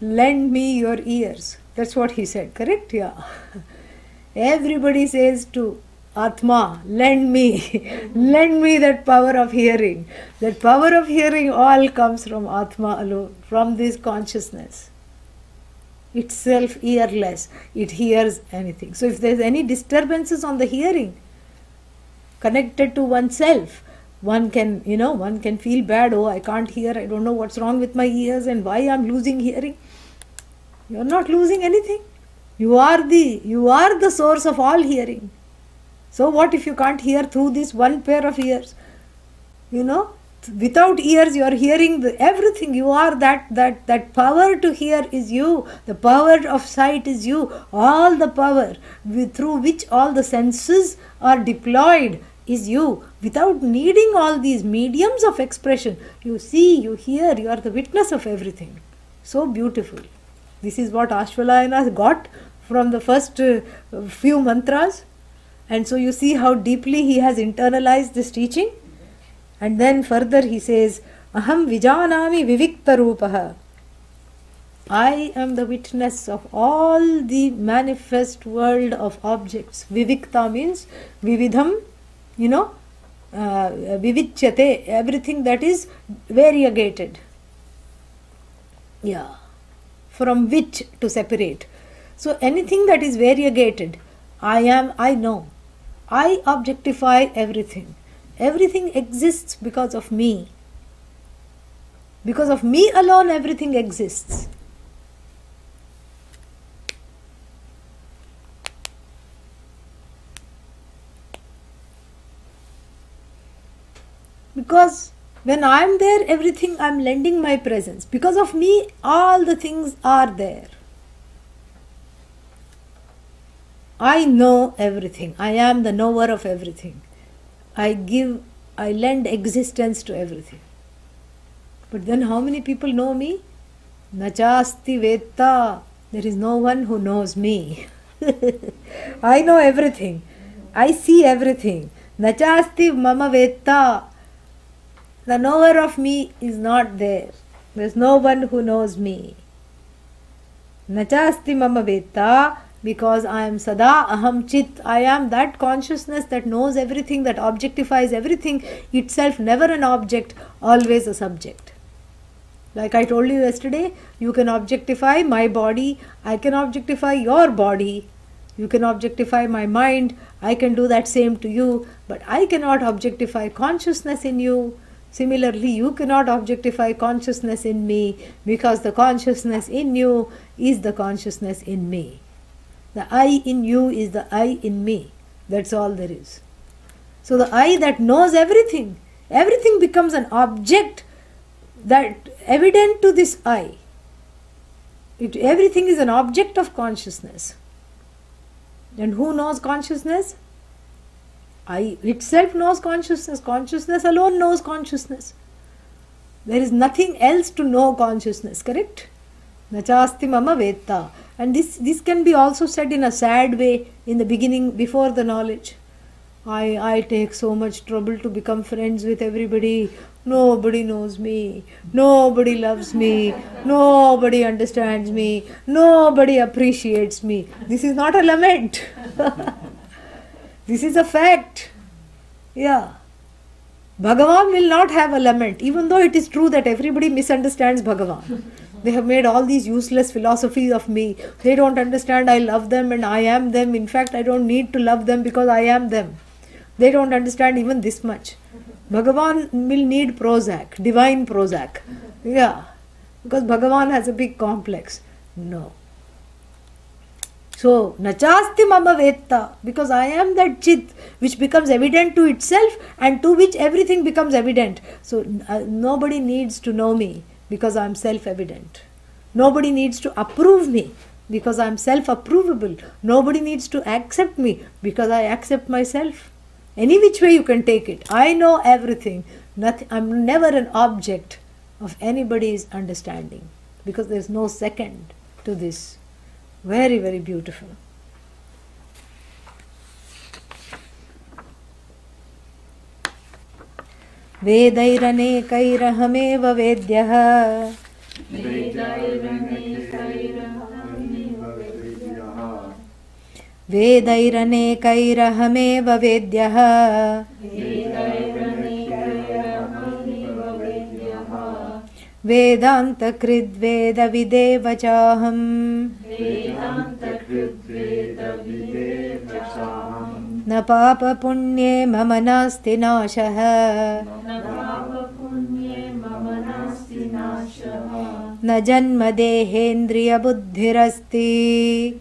lend me your ears. That's what he said, correct? Yeah. Everybody says to Atma, lend me, lend me that power of hearing. That power of hearing all comes from Atma alone, from this consciousness. Itself earless, it hears anything. So if there is any disturbances on the hearing connected to oneself, one can feel bad. Oh, I can't hear, I don't know what's wrong with my ears and why I'm losing hearing. You're not losing anything. You are the source of all hearing. So what if you can't hear through this one pair of ears? Without ears you are hearing everything. You are that power to hear is you. The power of sight is you. All the power through which all the senses are deployed is you. Without needing all these mediums of expression, you see, you hear, you are the witness of everything. So beautiful. This is what Ashvalayana got from the first few mantras. And so you see how deeply he has internalized this teaching. And then further he says, Aham vijanami vivikta rupaha. I am the witness of all the manifest world of objects. Vivikta means vividham, vivichyate, everything that is variegated. Yeah. From which to separate. So anything that is variegated, I know. I objectify everything. Everything exists because of me. Because of me alone, everything exists. Because when I am there, everything I am lending my presence. Because of me, all the things are there. I know everything. I am the knower of everything. I lend existence to everything. But then how many people know me? Nachasti vetta. There is no one who knows me. I know everything. I see everything. Nachasti mama vetta. The knower of me is not there. There is no one who knows me. Nachasti mama vetta. Because I am sada aham chit, I am that consciousness that knows everything, that objectifies everything, itself never an object, always a subject. Like I told you yesterday, you can objectify my body, I can objectify your body, you can objectify my mind, I can do that same to you, but I cannot objectify consciousness in you. Similarly, you cannot objectify consciousness in me, because the consciousness in you is the consciousness in me. The I in you is the I in me. That's all there is. So the I that knows everything, everything becomes an object that evident to this I. Everything is an object of consciousness. And who knows consciousness? I itself knows consciousness. Consciousness alone knows consciousness. There is nothing else to know consciousness, correct? Nachasti mama vetta. And this can be also said in a sad way in the beginning, before the knowledge. I take so much trouble to become friends with everybody. Nobody knows me. Nobody loves me. Nobody understands me. Nobody appreciates me. This is not a lament. This is a fact. Yeah. Bhagavan will not have a lament, even though it is true that everybody misunderstands Bhagavan. They have made all these useless philosophies of me. They don't understand I love them and I am them. In fact, I don't need to love them because I am them. They don't understand even this much. Bhagavan will need Prozac, divine Prozac. Yeah, because Bhagavan has a big complex. No. So, nachasti mama vetta, because I am that chit which becomes evident to itself and to which everything becomes evident. So, nobody needs to know me because I am self-evident. Nobody needs to approve me because I am self-approvable. Nobody needs to accept me because I accept myself. Any which way you can take it. I know everything. Nothing. I'm never an object of anybody's understanding because there is no second to this. Very, very beautiful. Vedairanekairahamev vedyah. Vedairanekairahamev vedyah. Vedanta krid veda videva chaham. Na papa punye mama nasti nashah. Na janma dehendriya buddhirasti.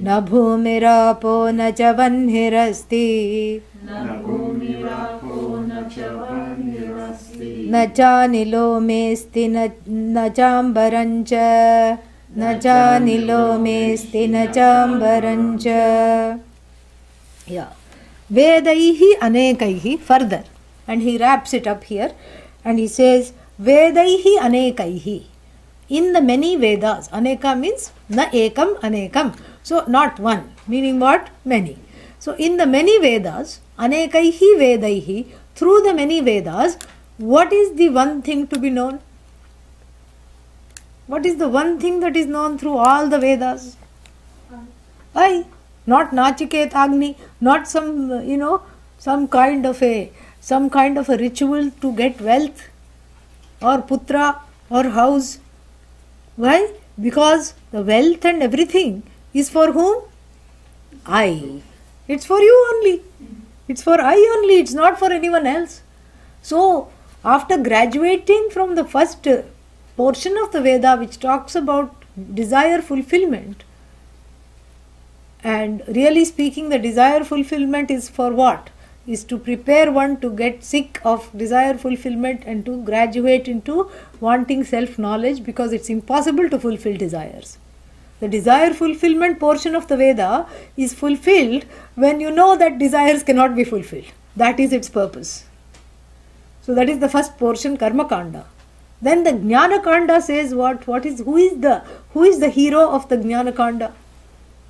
Na bhumirapo na cha vanhirasti. Na chanilo mesti na chambarancha. Na chanilo mesti na chambarancha. Yeah. Vedaihi anekaihi, further. And he wraps it up here. And he says, Vedaihi anekaihi. In the many Vedas, aneka means na ekam anekam. So not one, meaning what? Many. So in the many Vedas, anekaihi Vedaihi, through the many Vedas, what is the one thing to be known? What is the one thing that is known through all the Vedas? I. Not Nachiket Agni, not some, some kind of a ritual to get wealth or putra or house. Why? Because the wealth and everything is for whom? I. It's for you only. It's for I only. It's not for anyone else. So, after graduating from the first portion of the Veda which talks about desire fulfillment, and really speaking, the desire fulfillment is for what? Is to prepare one to get sick of desire fulfillment and to graduate into wanting self-knowledge, because it's impossible to fulfill desires. The desire fulfillment portion of the Veda is fulfilled when you know that desires cannot be fulfilled. That is its purpose. So that is the first portion, Karma Kanda. Then the Jnana Kanda says who is the hero of the Jnana Kanda?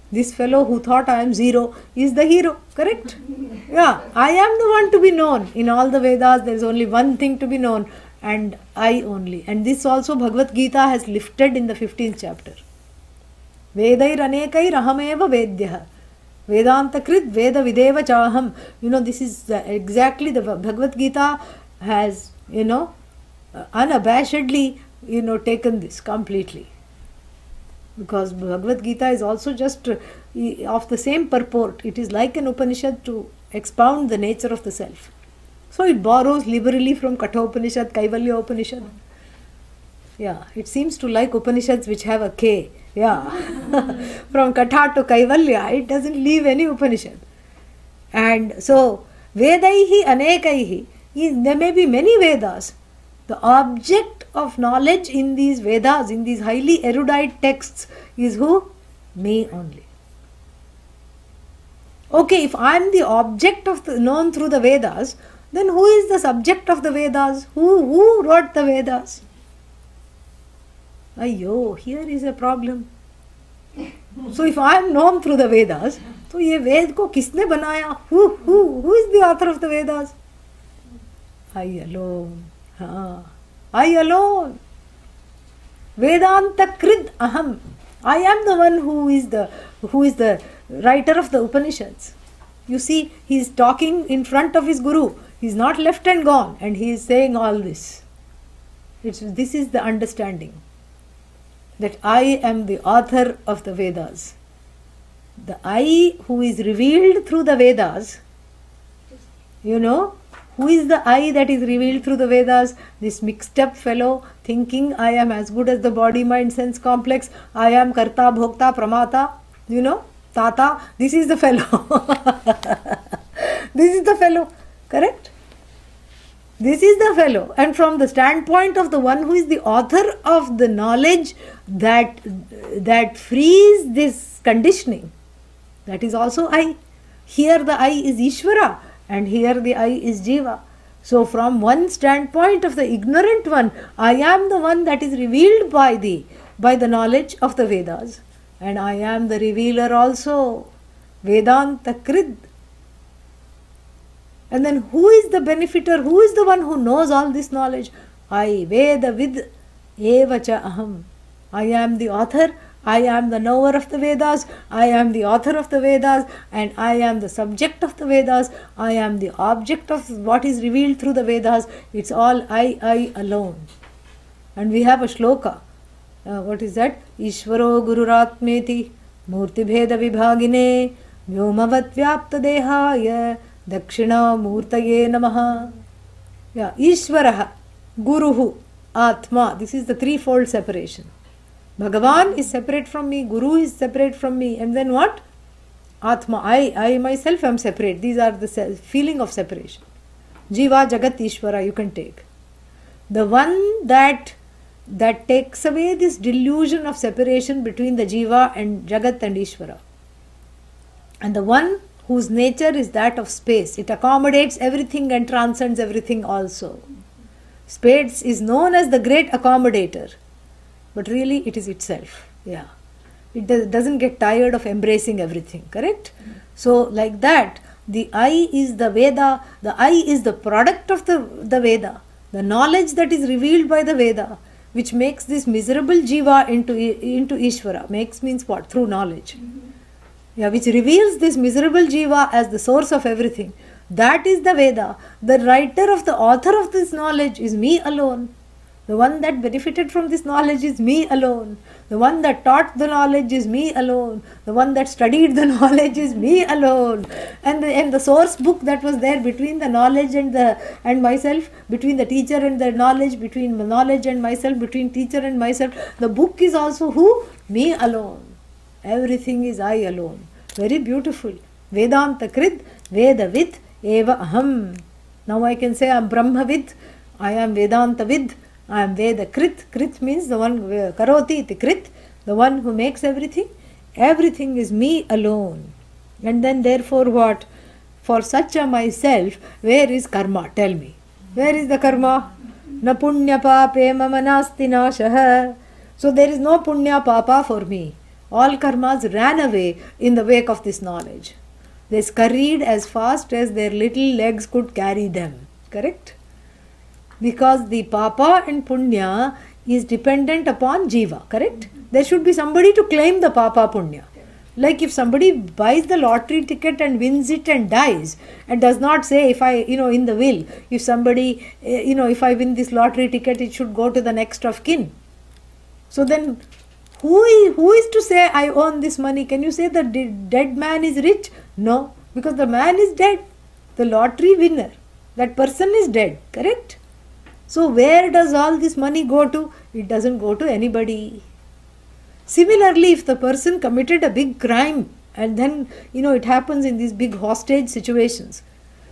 This fellow who thought I am zero is the hero, correct? Yeah, I am the one to be known. In all the Vedas, there is only one thing to be known, and I only. And this also Bhagavad Gita has lifted in the 15th chapter. Vedair anekair ahameva vedyah. Vedanta krit veda videva chaham. This is exactly the Bhagavad Gita has, unabashedly, taken this completely. Because Bhagavad Gita is also just of the same purport. It is like an Upanishad to expound the nature of the self. So it borrows liberally from Kathopanishad, Kaivalya Upanishad. Yeah, it seems to like Upanishads which have a K. Yeah, from Katha to Kaivalya, it doesn't leave any Upanishad. And so, Vedaihi anekaihi, there may be many Vedas. The object of knowledge in these Vedas, in these highly erudite texts, is who? Me only. Okay, if I am the object of the known through the Vedas, then who is the subject of the Vedas? Who wrote the Vedas? Ayyo, here is a problem. So if I am known through the Vedas, तो ये वेद को किसने बनाया? Who is the author of the Vedas? I alone. I alone. Vedanta Krid Aham. I am the one who is the writer of the Upanishads. You see, he is talking in front of his Guru. He is not left and gone, and he is saying all this. This is the understanding, that I am the author of the Vedas. The I who is revealed through the Vedas, who is the I that is revealed through the Vedas? This mixed up fellow thinking I am as good as the body, mind, sense complex. I am Karta, Bhokta, Pramata, Tata. This is the fellow. This is the fellow. Correct? This is the fellow. And from the standpoint of the one who is the author of the knowledge that frees this conditioning, that is also I. Here the I is Ishvara, and here the I is Jiva. So from one standpoint of the ignorant one, I am the one that is revealed by the knowledge of the Vedas. And I am the revealer also. Vedanta Krid. And then who is the benefiter? Who is the one who knows all this knowledge? I, Veda Vid Evacha Aham. I am the author. I am the knower of the Vedas. I am the author of the Vedas. And I am the subject of the Vedas. I am the object of what is revealed through the Vedas. It's all I alone. And we have a shloka. What is that? Ishvaro Gururatmeti Murti Bheda Vibhagine Vyomavat Vyapta Dehaya Dakshina Murtaye Namaha. Yeah, Ishvaraha, Guruhu, Atma. This is the threefold separation. Bhagavan is separate from me, Guru is separate from me, and then what? Atma, I myself am separate. These are the feeling of separation. Jiva, Jagat, Ishvara, you can take. The one that takes away this delusion of separation between the Jiva and Jagat and Ishvara. And the one whose nature is that of space. It accommodates everything and transcends everything also. Space is known as the great accommodator, but really it is itself. Yeah, it doesn't get tired of embracing everything, correct? So like that, the I is the Veda, the I is the product of the Veda, the knowledge that is revealed by the Veda, which makes this miserable Jiva into Ishvara. Makes means what? Through knowledge. Yeah, which reveals this miserable Jiva as the source of everything. That is the Veda. The writer of the author of this knowledge is me alone. The one that benefited from this knowledge is me alone. The one that taught the knowledge is me alone. The one that studied the knowledge is me alone. And the source book that was there between the knowledge and myself, between the teacher and the knowledge, between the knowledge and myself, between teacher and myself, the book is also who? Me alone. Everything is I alone. Very beautiful. Vedanta Krid, Veda Vid, Eva Aham. Now I can say I am Brahma Vid, I am Vedanta Vid, I am Veda Krit. Krit means the one, Karoti iti Krit, the one who makes everything. Everything is me alone. And then therefore what? For such a myself, where is karma? Tell me. Where is the karma? Na punya pape mama nasti nashaha. So there is no punya papa for me. All karmas ran away in the wake of this knowledge. They scurried as fast as their little legs could carry them. Correct? Because the papa and punya is dependent upon jiva. Correct? There should be somebody to claim the papa punya. Like if somebody buys the lottery ticket and wins it and dies and does not say, if I, in the will, if somebody, if I win this lottery ticket, it should go to the next of kin. So then, who is to say I own this money? Can you say the dead man is rich? No, because the man is dead. The lottery winner, that person is dead, correct? So where does all this money go to? It doesn't go to anybody. Similarly, if the person committed a big crime and then, it happens in these big hostage situations.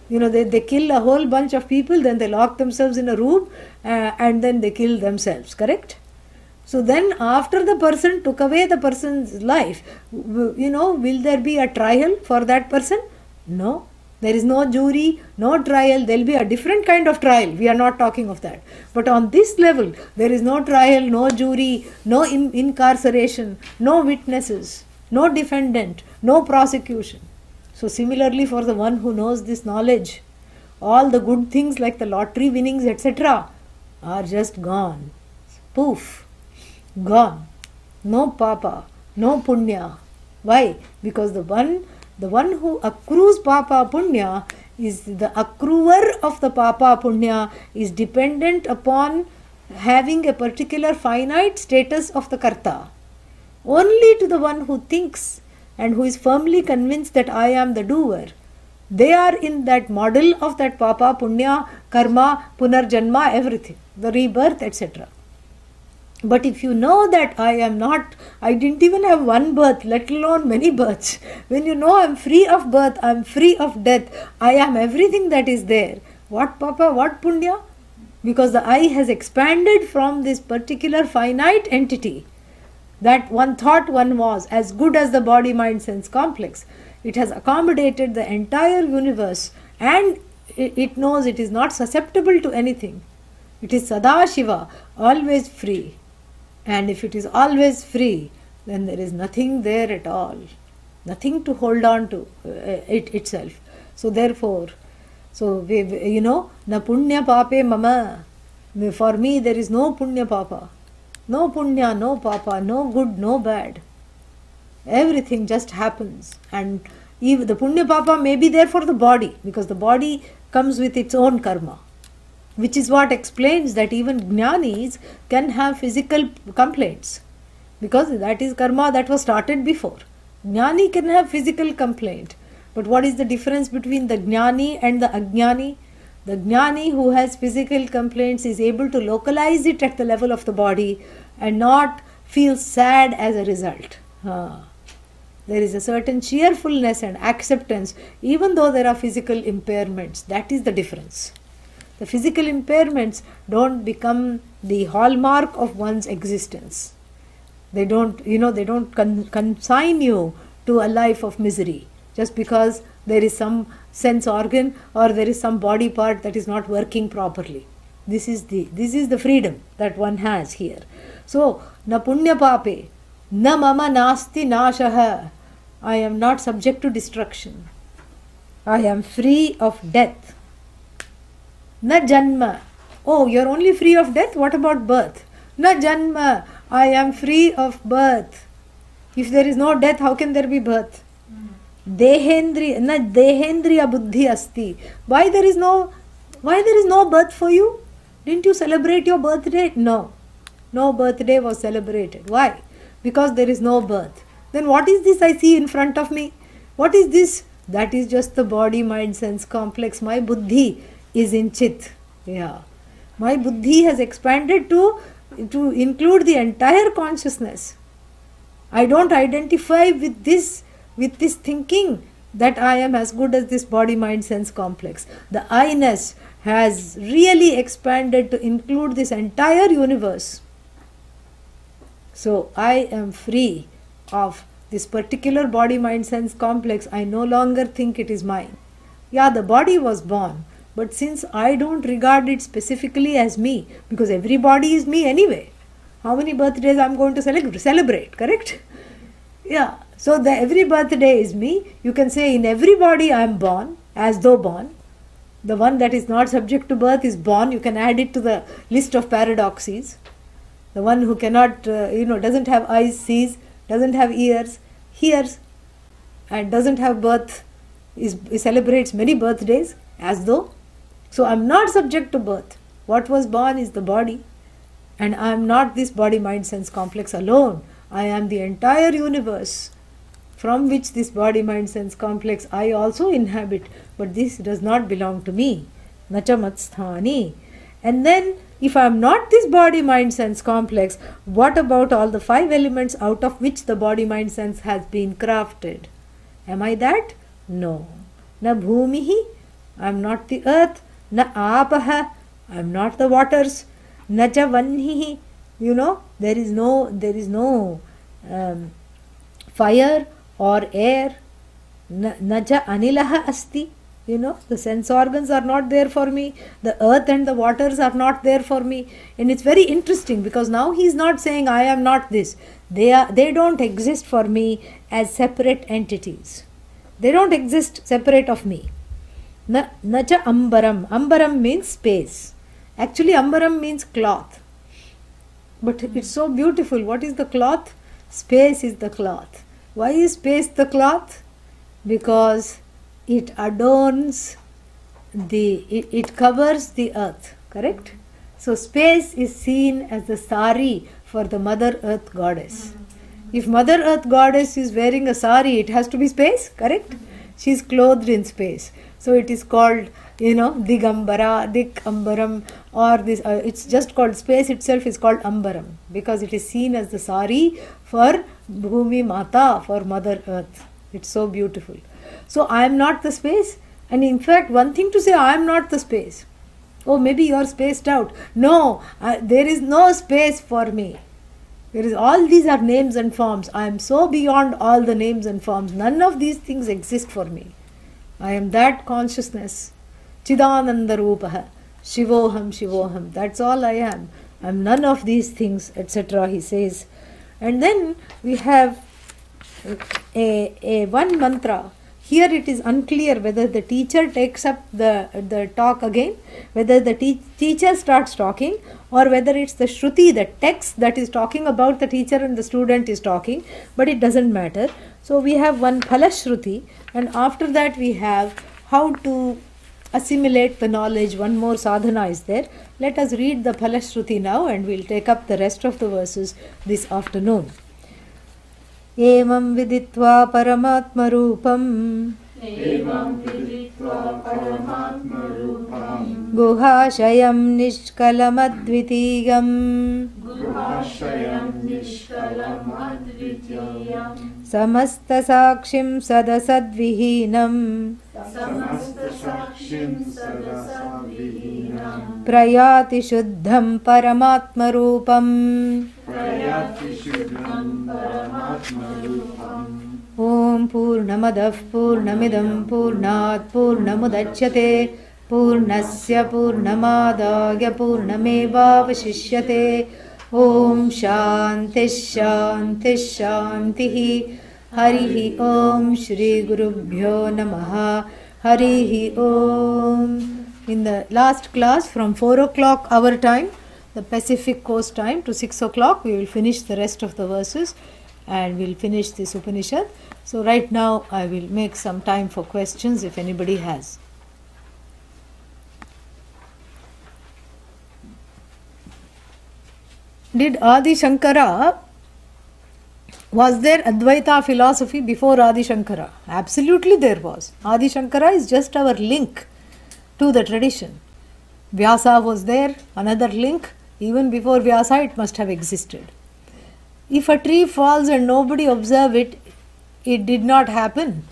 They kill a whole bunch of people, then they lock themselves in a room and then they kill themselves, correct? So then after the person took away the person's life, will there be a trial for that person? No. There is no jury, no trial. There will be a different kind of trial. We are not talking of that. But on this level, there is no trial, no jury, no incarceration, no witnesses, no defendant, no prosecution. So similarly, for the one who knows this knowledge, all the good things like the lottery winnings, etc., are just gone. Poof, gone. No papa, no punya. Why? Because the one who accrues papa punya is the accruer of the papa punya is dependent upon having a particular finite status of the karta. Only to the one who thinks and who is firmly convinced that I am the doer, they are in that model of that papa punya, karma, punarjanma, everything, the rebirth, etc. But if you know that I am not, I didn't even have one birth, let alone many births. When you know I am free of birth, I am free of death, I am everything that is there. What papa, what punya? Because the I has expanded from this particular finite entity that one thought one was, as good as the body, mind, sense complex. It has accommodated the entire universe, and it knows it is not susceptible to anything. It is Sadashiva, always free. And if it is always free, then there is nothing there at all, nothing to hold on to it itself. So therefore, na punya pape mama. For me, there is no punya papa, no punya, no papa, no good, no bad. Everything just happens, and even the punya papa may be there for the body, because the body comes with its own karma. Which is what explains that even jnanis can have physical complaints, because that is karma that was started before. Jnani can have physical complaint, but what is the difference between the jnani and the ajnani? The jnani who has physical complaints is able to localize it at the level of the body and not feel sad as a result. There is a certain cheerfulness and acceptance even though there are physical impairments. That is the difference. The physical impairments don't become the hallmark of one's existence. They don't consign you to a life of misery just because there is some sense organ or there is some body part that is not working properly. This is the freedom that one has here. So, na punya pape, na mama nasti nashaha. I am not subject to destruction. I am free of death. Na janma. Oh, you are only free of death? What about birth? Na janma. I am free of birth. If there is no death, how can there be birth? Dehendriya buddhi asti. Why there is no birth for you? Didn't you celebrate your birthday? No. No birthday was celebrated. Why? Because there is no birth. Then what is this I see in front of me? What is this? That is just the body, mind, sense complex. My buddhi is in chit. Yeah. My buddhi has expanded to include the entire consciousness. I don't identify with this thinking that I am as good as this body, mind, sense complex. The I-ness has really expanded to include this entire universe. So I am free of this particular body, mind, sense complex. I no longer think it is mine. Yeah, the body was born, but since I don't regard it specifically as me, because every body is me anyway. How many birthdays I'm going to celebrate, correct? Yeah. So every birthday is me. You can say in every body I am born, as though born. The one that is not subject to birth is born. You can add it to the list of paradoxes. The one who cannot, doesn't have eyes, sees, doesn't have ears, hears, and doesn't have birth, celebrates many birthdays, as though. So I am not subject to birth. What was born is the body, and I am not this body, mind, sense complex alone. I am the entire universe from which this body, mind, sense complex I also inhabit, but this does not belong to me. Nacha matsthani. And then, if I am not this body, mind, sense complex, what about all the 5 elements out of which the body, mind, sense has been crafted? Am I that? No. Na bhumihi. I am not the earth. Na apaha. I am not the waters. Na cha vanhihi. There is no fire or air. Na cha anilaha asti. The sense organs are not there for me. The earth and the waters are not there for me. And it's very interesting because now he's not saying I am not this. They don't exist for me as separate entities. They don't exist separate of me. Na cha ambaram. Ambaram means space. Actually, ambaram means cloth. But it's so beautiful. What is the cloth? Space is the cloth. Why is space the cloth? Because it adorns it covers the earth, correct? So space is seen as the sari for the Mother Earth Goddess. If Mother Earth Goddess is wearing a sari, it has to be space, correct? She is clothed in space. So it is called, Digambara, Dikambaram, or this, it's just called, space itself is called Ambaram because it is seen as the sari for Bhumi Mata, for Mother Earth. It's so beautiful. So I am not the space. And in fact, one thing to say, I am not the space. Oh, maybe you are spaced out. No, there is no space for me. All these are names and forms. I am so beyond all the names and forms. None of these things exist for me. I am that consciousness. Chidananda Rupaha. Shivoham, Shivoham. That's all I am. I am none of these things, etc. he says. And then we have a one mantra. Here it is unclear whether the teacher takes up the talk again, whether the teacher starts talking, or whether it's the Shruti, the text that is talking about the teacher and the student is talking, but it doesn't matter. So we have one Phalashruti, and after that we have how to assimilate the knowledge. One more sadhana is there. Let us read the Phalashruti now and we'll take up the rest of the verses this afternoon. Evam viditva paramatmarupam गुहाशयं निष्कलमद्वितीयं समस्तसाक्षिं सदसद्विहीनं प्रयाति शुद्धं परमात्मरूपम् ॐ पूर्णमदः पूर्णमिदं पूर्णात् पूर्णमुदच्यते पूर्णस्य पूर्णमादाय पूर्णमेवावशिष्यते ॐ शान्तिः शान्तिः शान्तिः हरिः ॐ श्रीगुरुभ्यो नमः हरिः ॐ. In the last class from 4 o'clock our time, the Pacific Coast time, to 6 o'clock, we will finish the rest of the verses and we'll finish this Upanishad. So right now I will make some time for questions if anybody has. Did Adi Shankara, was there Advaita philosophy before Adi Shankara? Absolutely there was. Adi Shankara is just our link to the tradition. Vyasa was there, another link. Even before Vyasa it must have existed. If a tree falls and nobody observe it, it did not happen.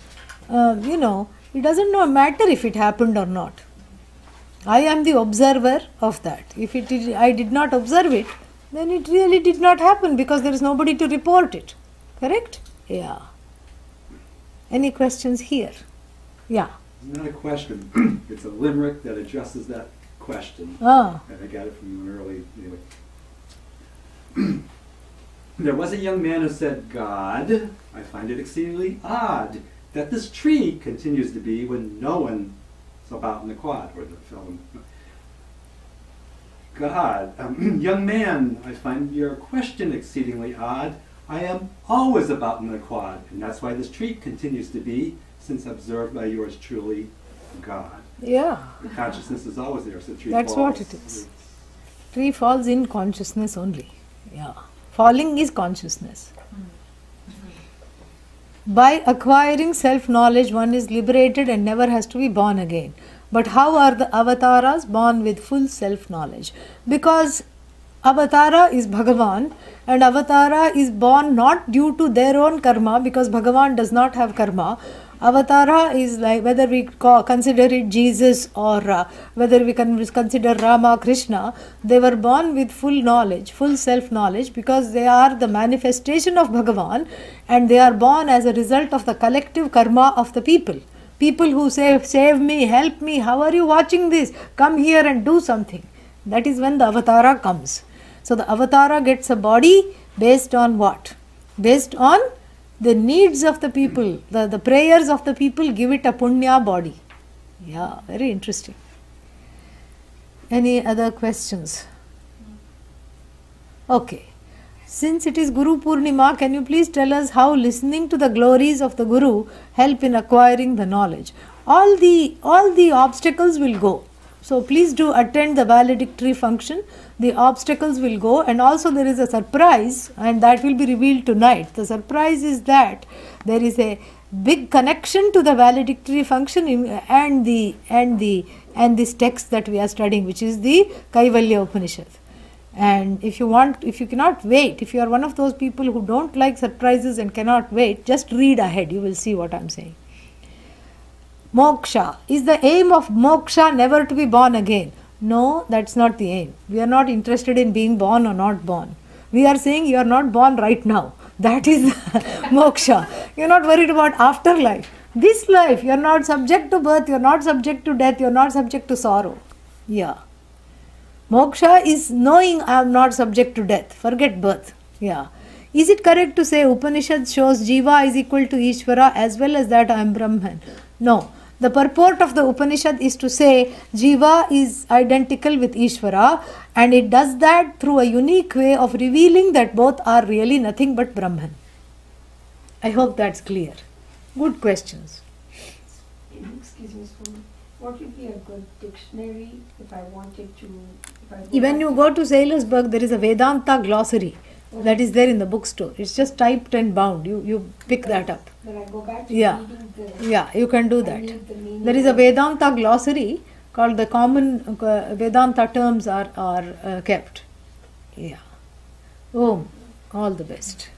It doesn't matter if it happened or not. I am the observer of that. If I did not observe it, then it really did not happen because there is nobody to report it. Correct? Yeah. Any questions here? Yeah. It's not a question. It's a limerick that addresses that question. Ah. And I got it from you early. Anyway. There was a young man who said, God, I find it exceedingly odd that this tree continues to be when no one is about in the quad, or the film. God, young man, I find your question exceedingly odd. I am always about in the quad, and that's why this tree continues to be, since observed by yours truly, God. Yeah. The consciousness is always there, so the tree That's falls. what it is. Tree falls in consciousness only. Yeah. Falling is consciousness. By acquiring self-knowledge, one is liberated and never has to be born again. But how are the avatars born with full self-knowledge? Because avatara is Bhagavan, and avatara is born not due to their own karma, because Bhagavan does not have karma. Avatara is like, whether we consider it Jesus or whether we consider Rama, Krishna, they were born with full knowledge, full self-knowledge, because they are the manifestation of Bhagavan and they are born as a result of the collective karma of the people. People who say, save me, help me, how are you watching this? Come here and do something. That is when the avatara comes. So the avatara gets a body based on what? Based on the needs of the people, the prayers of the people give it a punya body. Yeah, very interesting. Any other questions? Okay. Since it is Guru Purnima, can you please tell us how listening to the glories of the Guru help in acquiring the knowledge? All the obstacles will go. So please do attend the valedictory function. The obstacles will go, and also there is a surprise, and that will be revealed tonight. The surprise is that there is a big connection to the valedictory function and this text that we are studying, which is the Kaivalya Upanishad. And if you cannot wait, if you are one of those people who don't like surprises and cannot wait, just read ahead. You will see what I am saying. Moksha. Is the aim of moksha never to be born again? No, that's not the aim. We are not interested in being born or not born. We are saying you are not born right now. That is moksha. You are not worried about afterlife. This life, you are not subject to birth, you are not subject to death, you are not subject to sorrow. Yeah. Moksha is knowing I am not subject to death. Forget birth. Yeah. Is it correct to say Upanishad shows Jiva is equal to Ishvara as well as that I am Brahman? No. The purport of the Upanishad is to say Jiva is identical with Ishvara, and it does that through a unique way of revealing that both are really nothing but Brahman. I hope that's clear. Good questions. Excuse me, Swami. What would be a good dictionary if I wanted to? When you go to Sailorsburg, there is a Vedanta glossary that is there in the bookstore. It's just typed and bound. You pick that up. When I go back to Yeah. reading the... Yeah, you can do I that. need the meaning There is a of- Vedanta glossary called the common Vedanta terms are kept. Yeah. Om. All the best.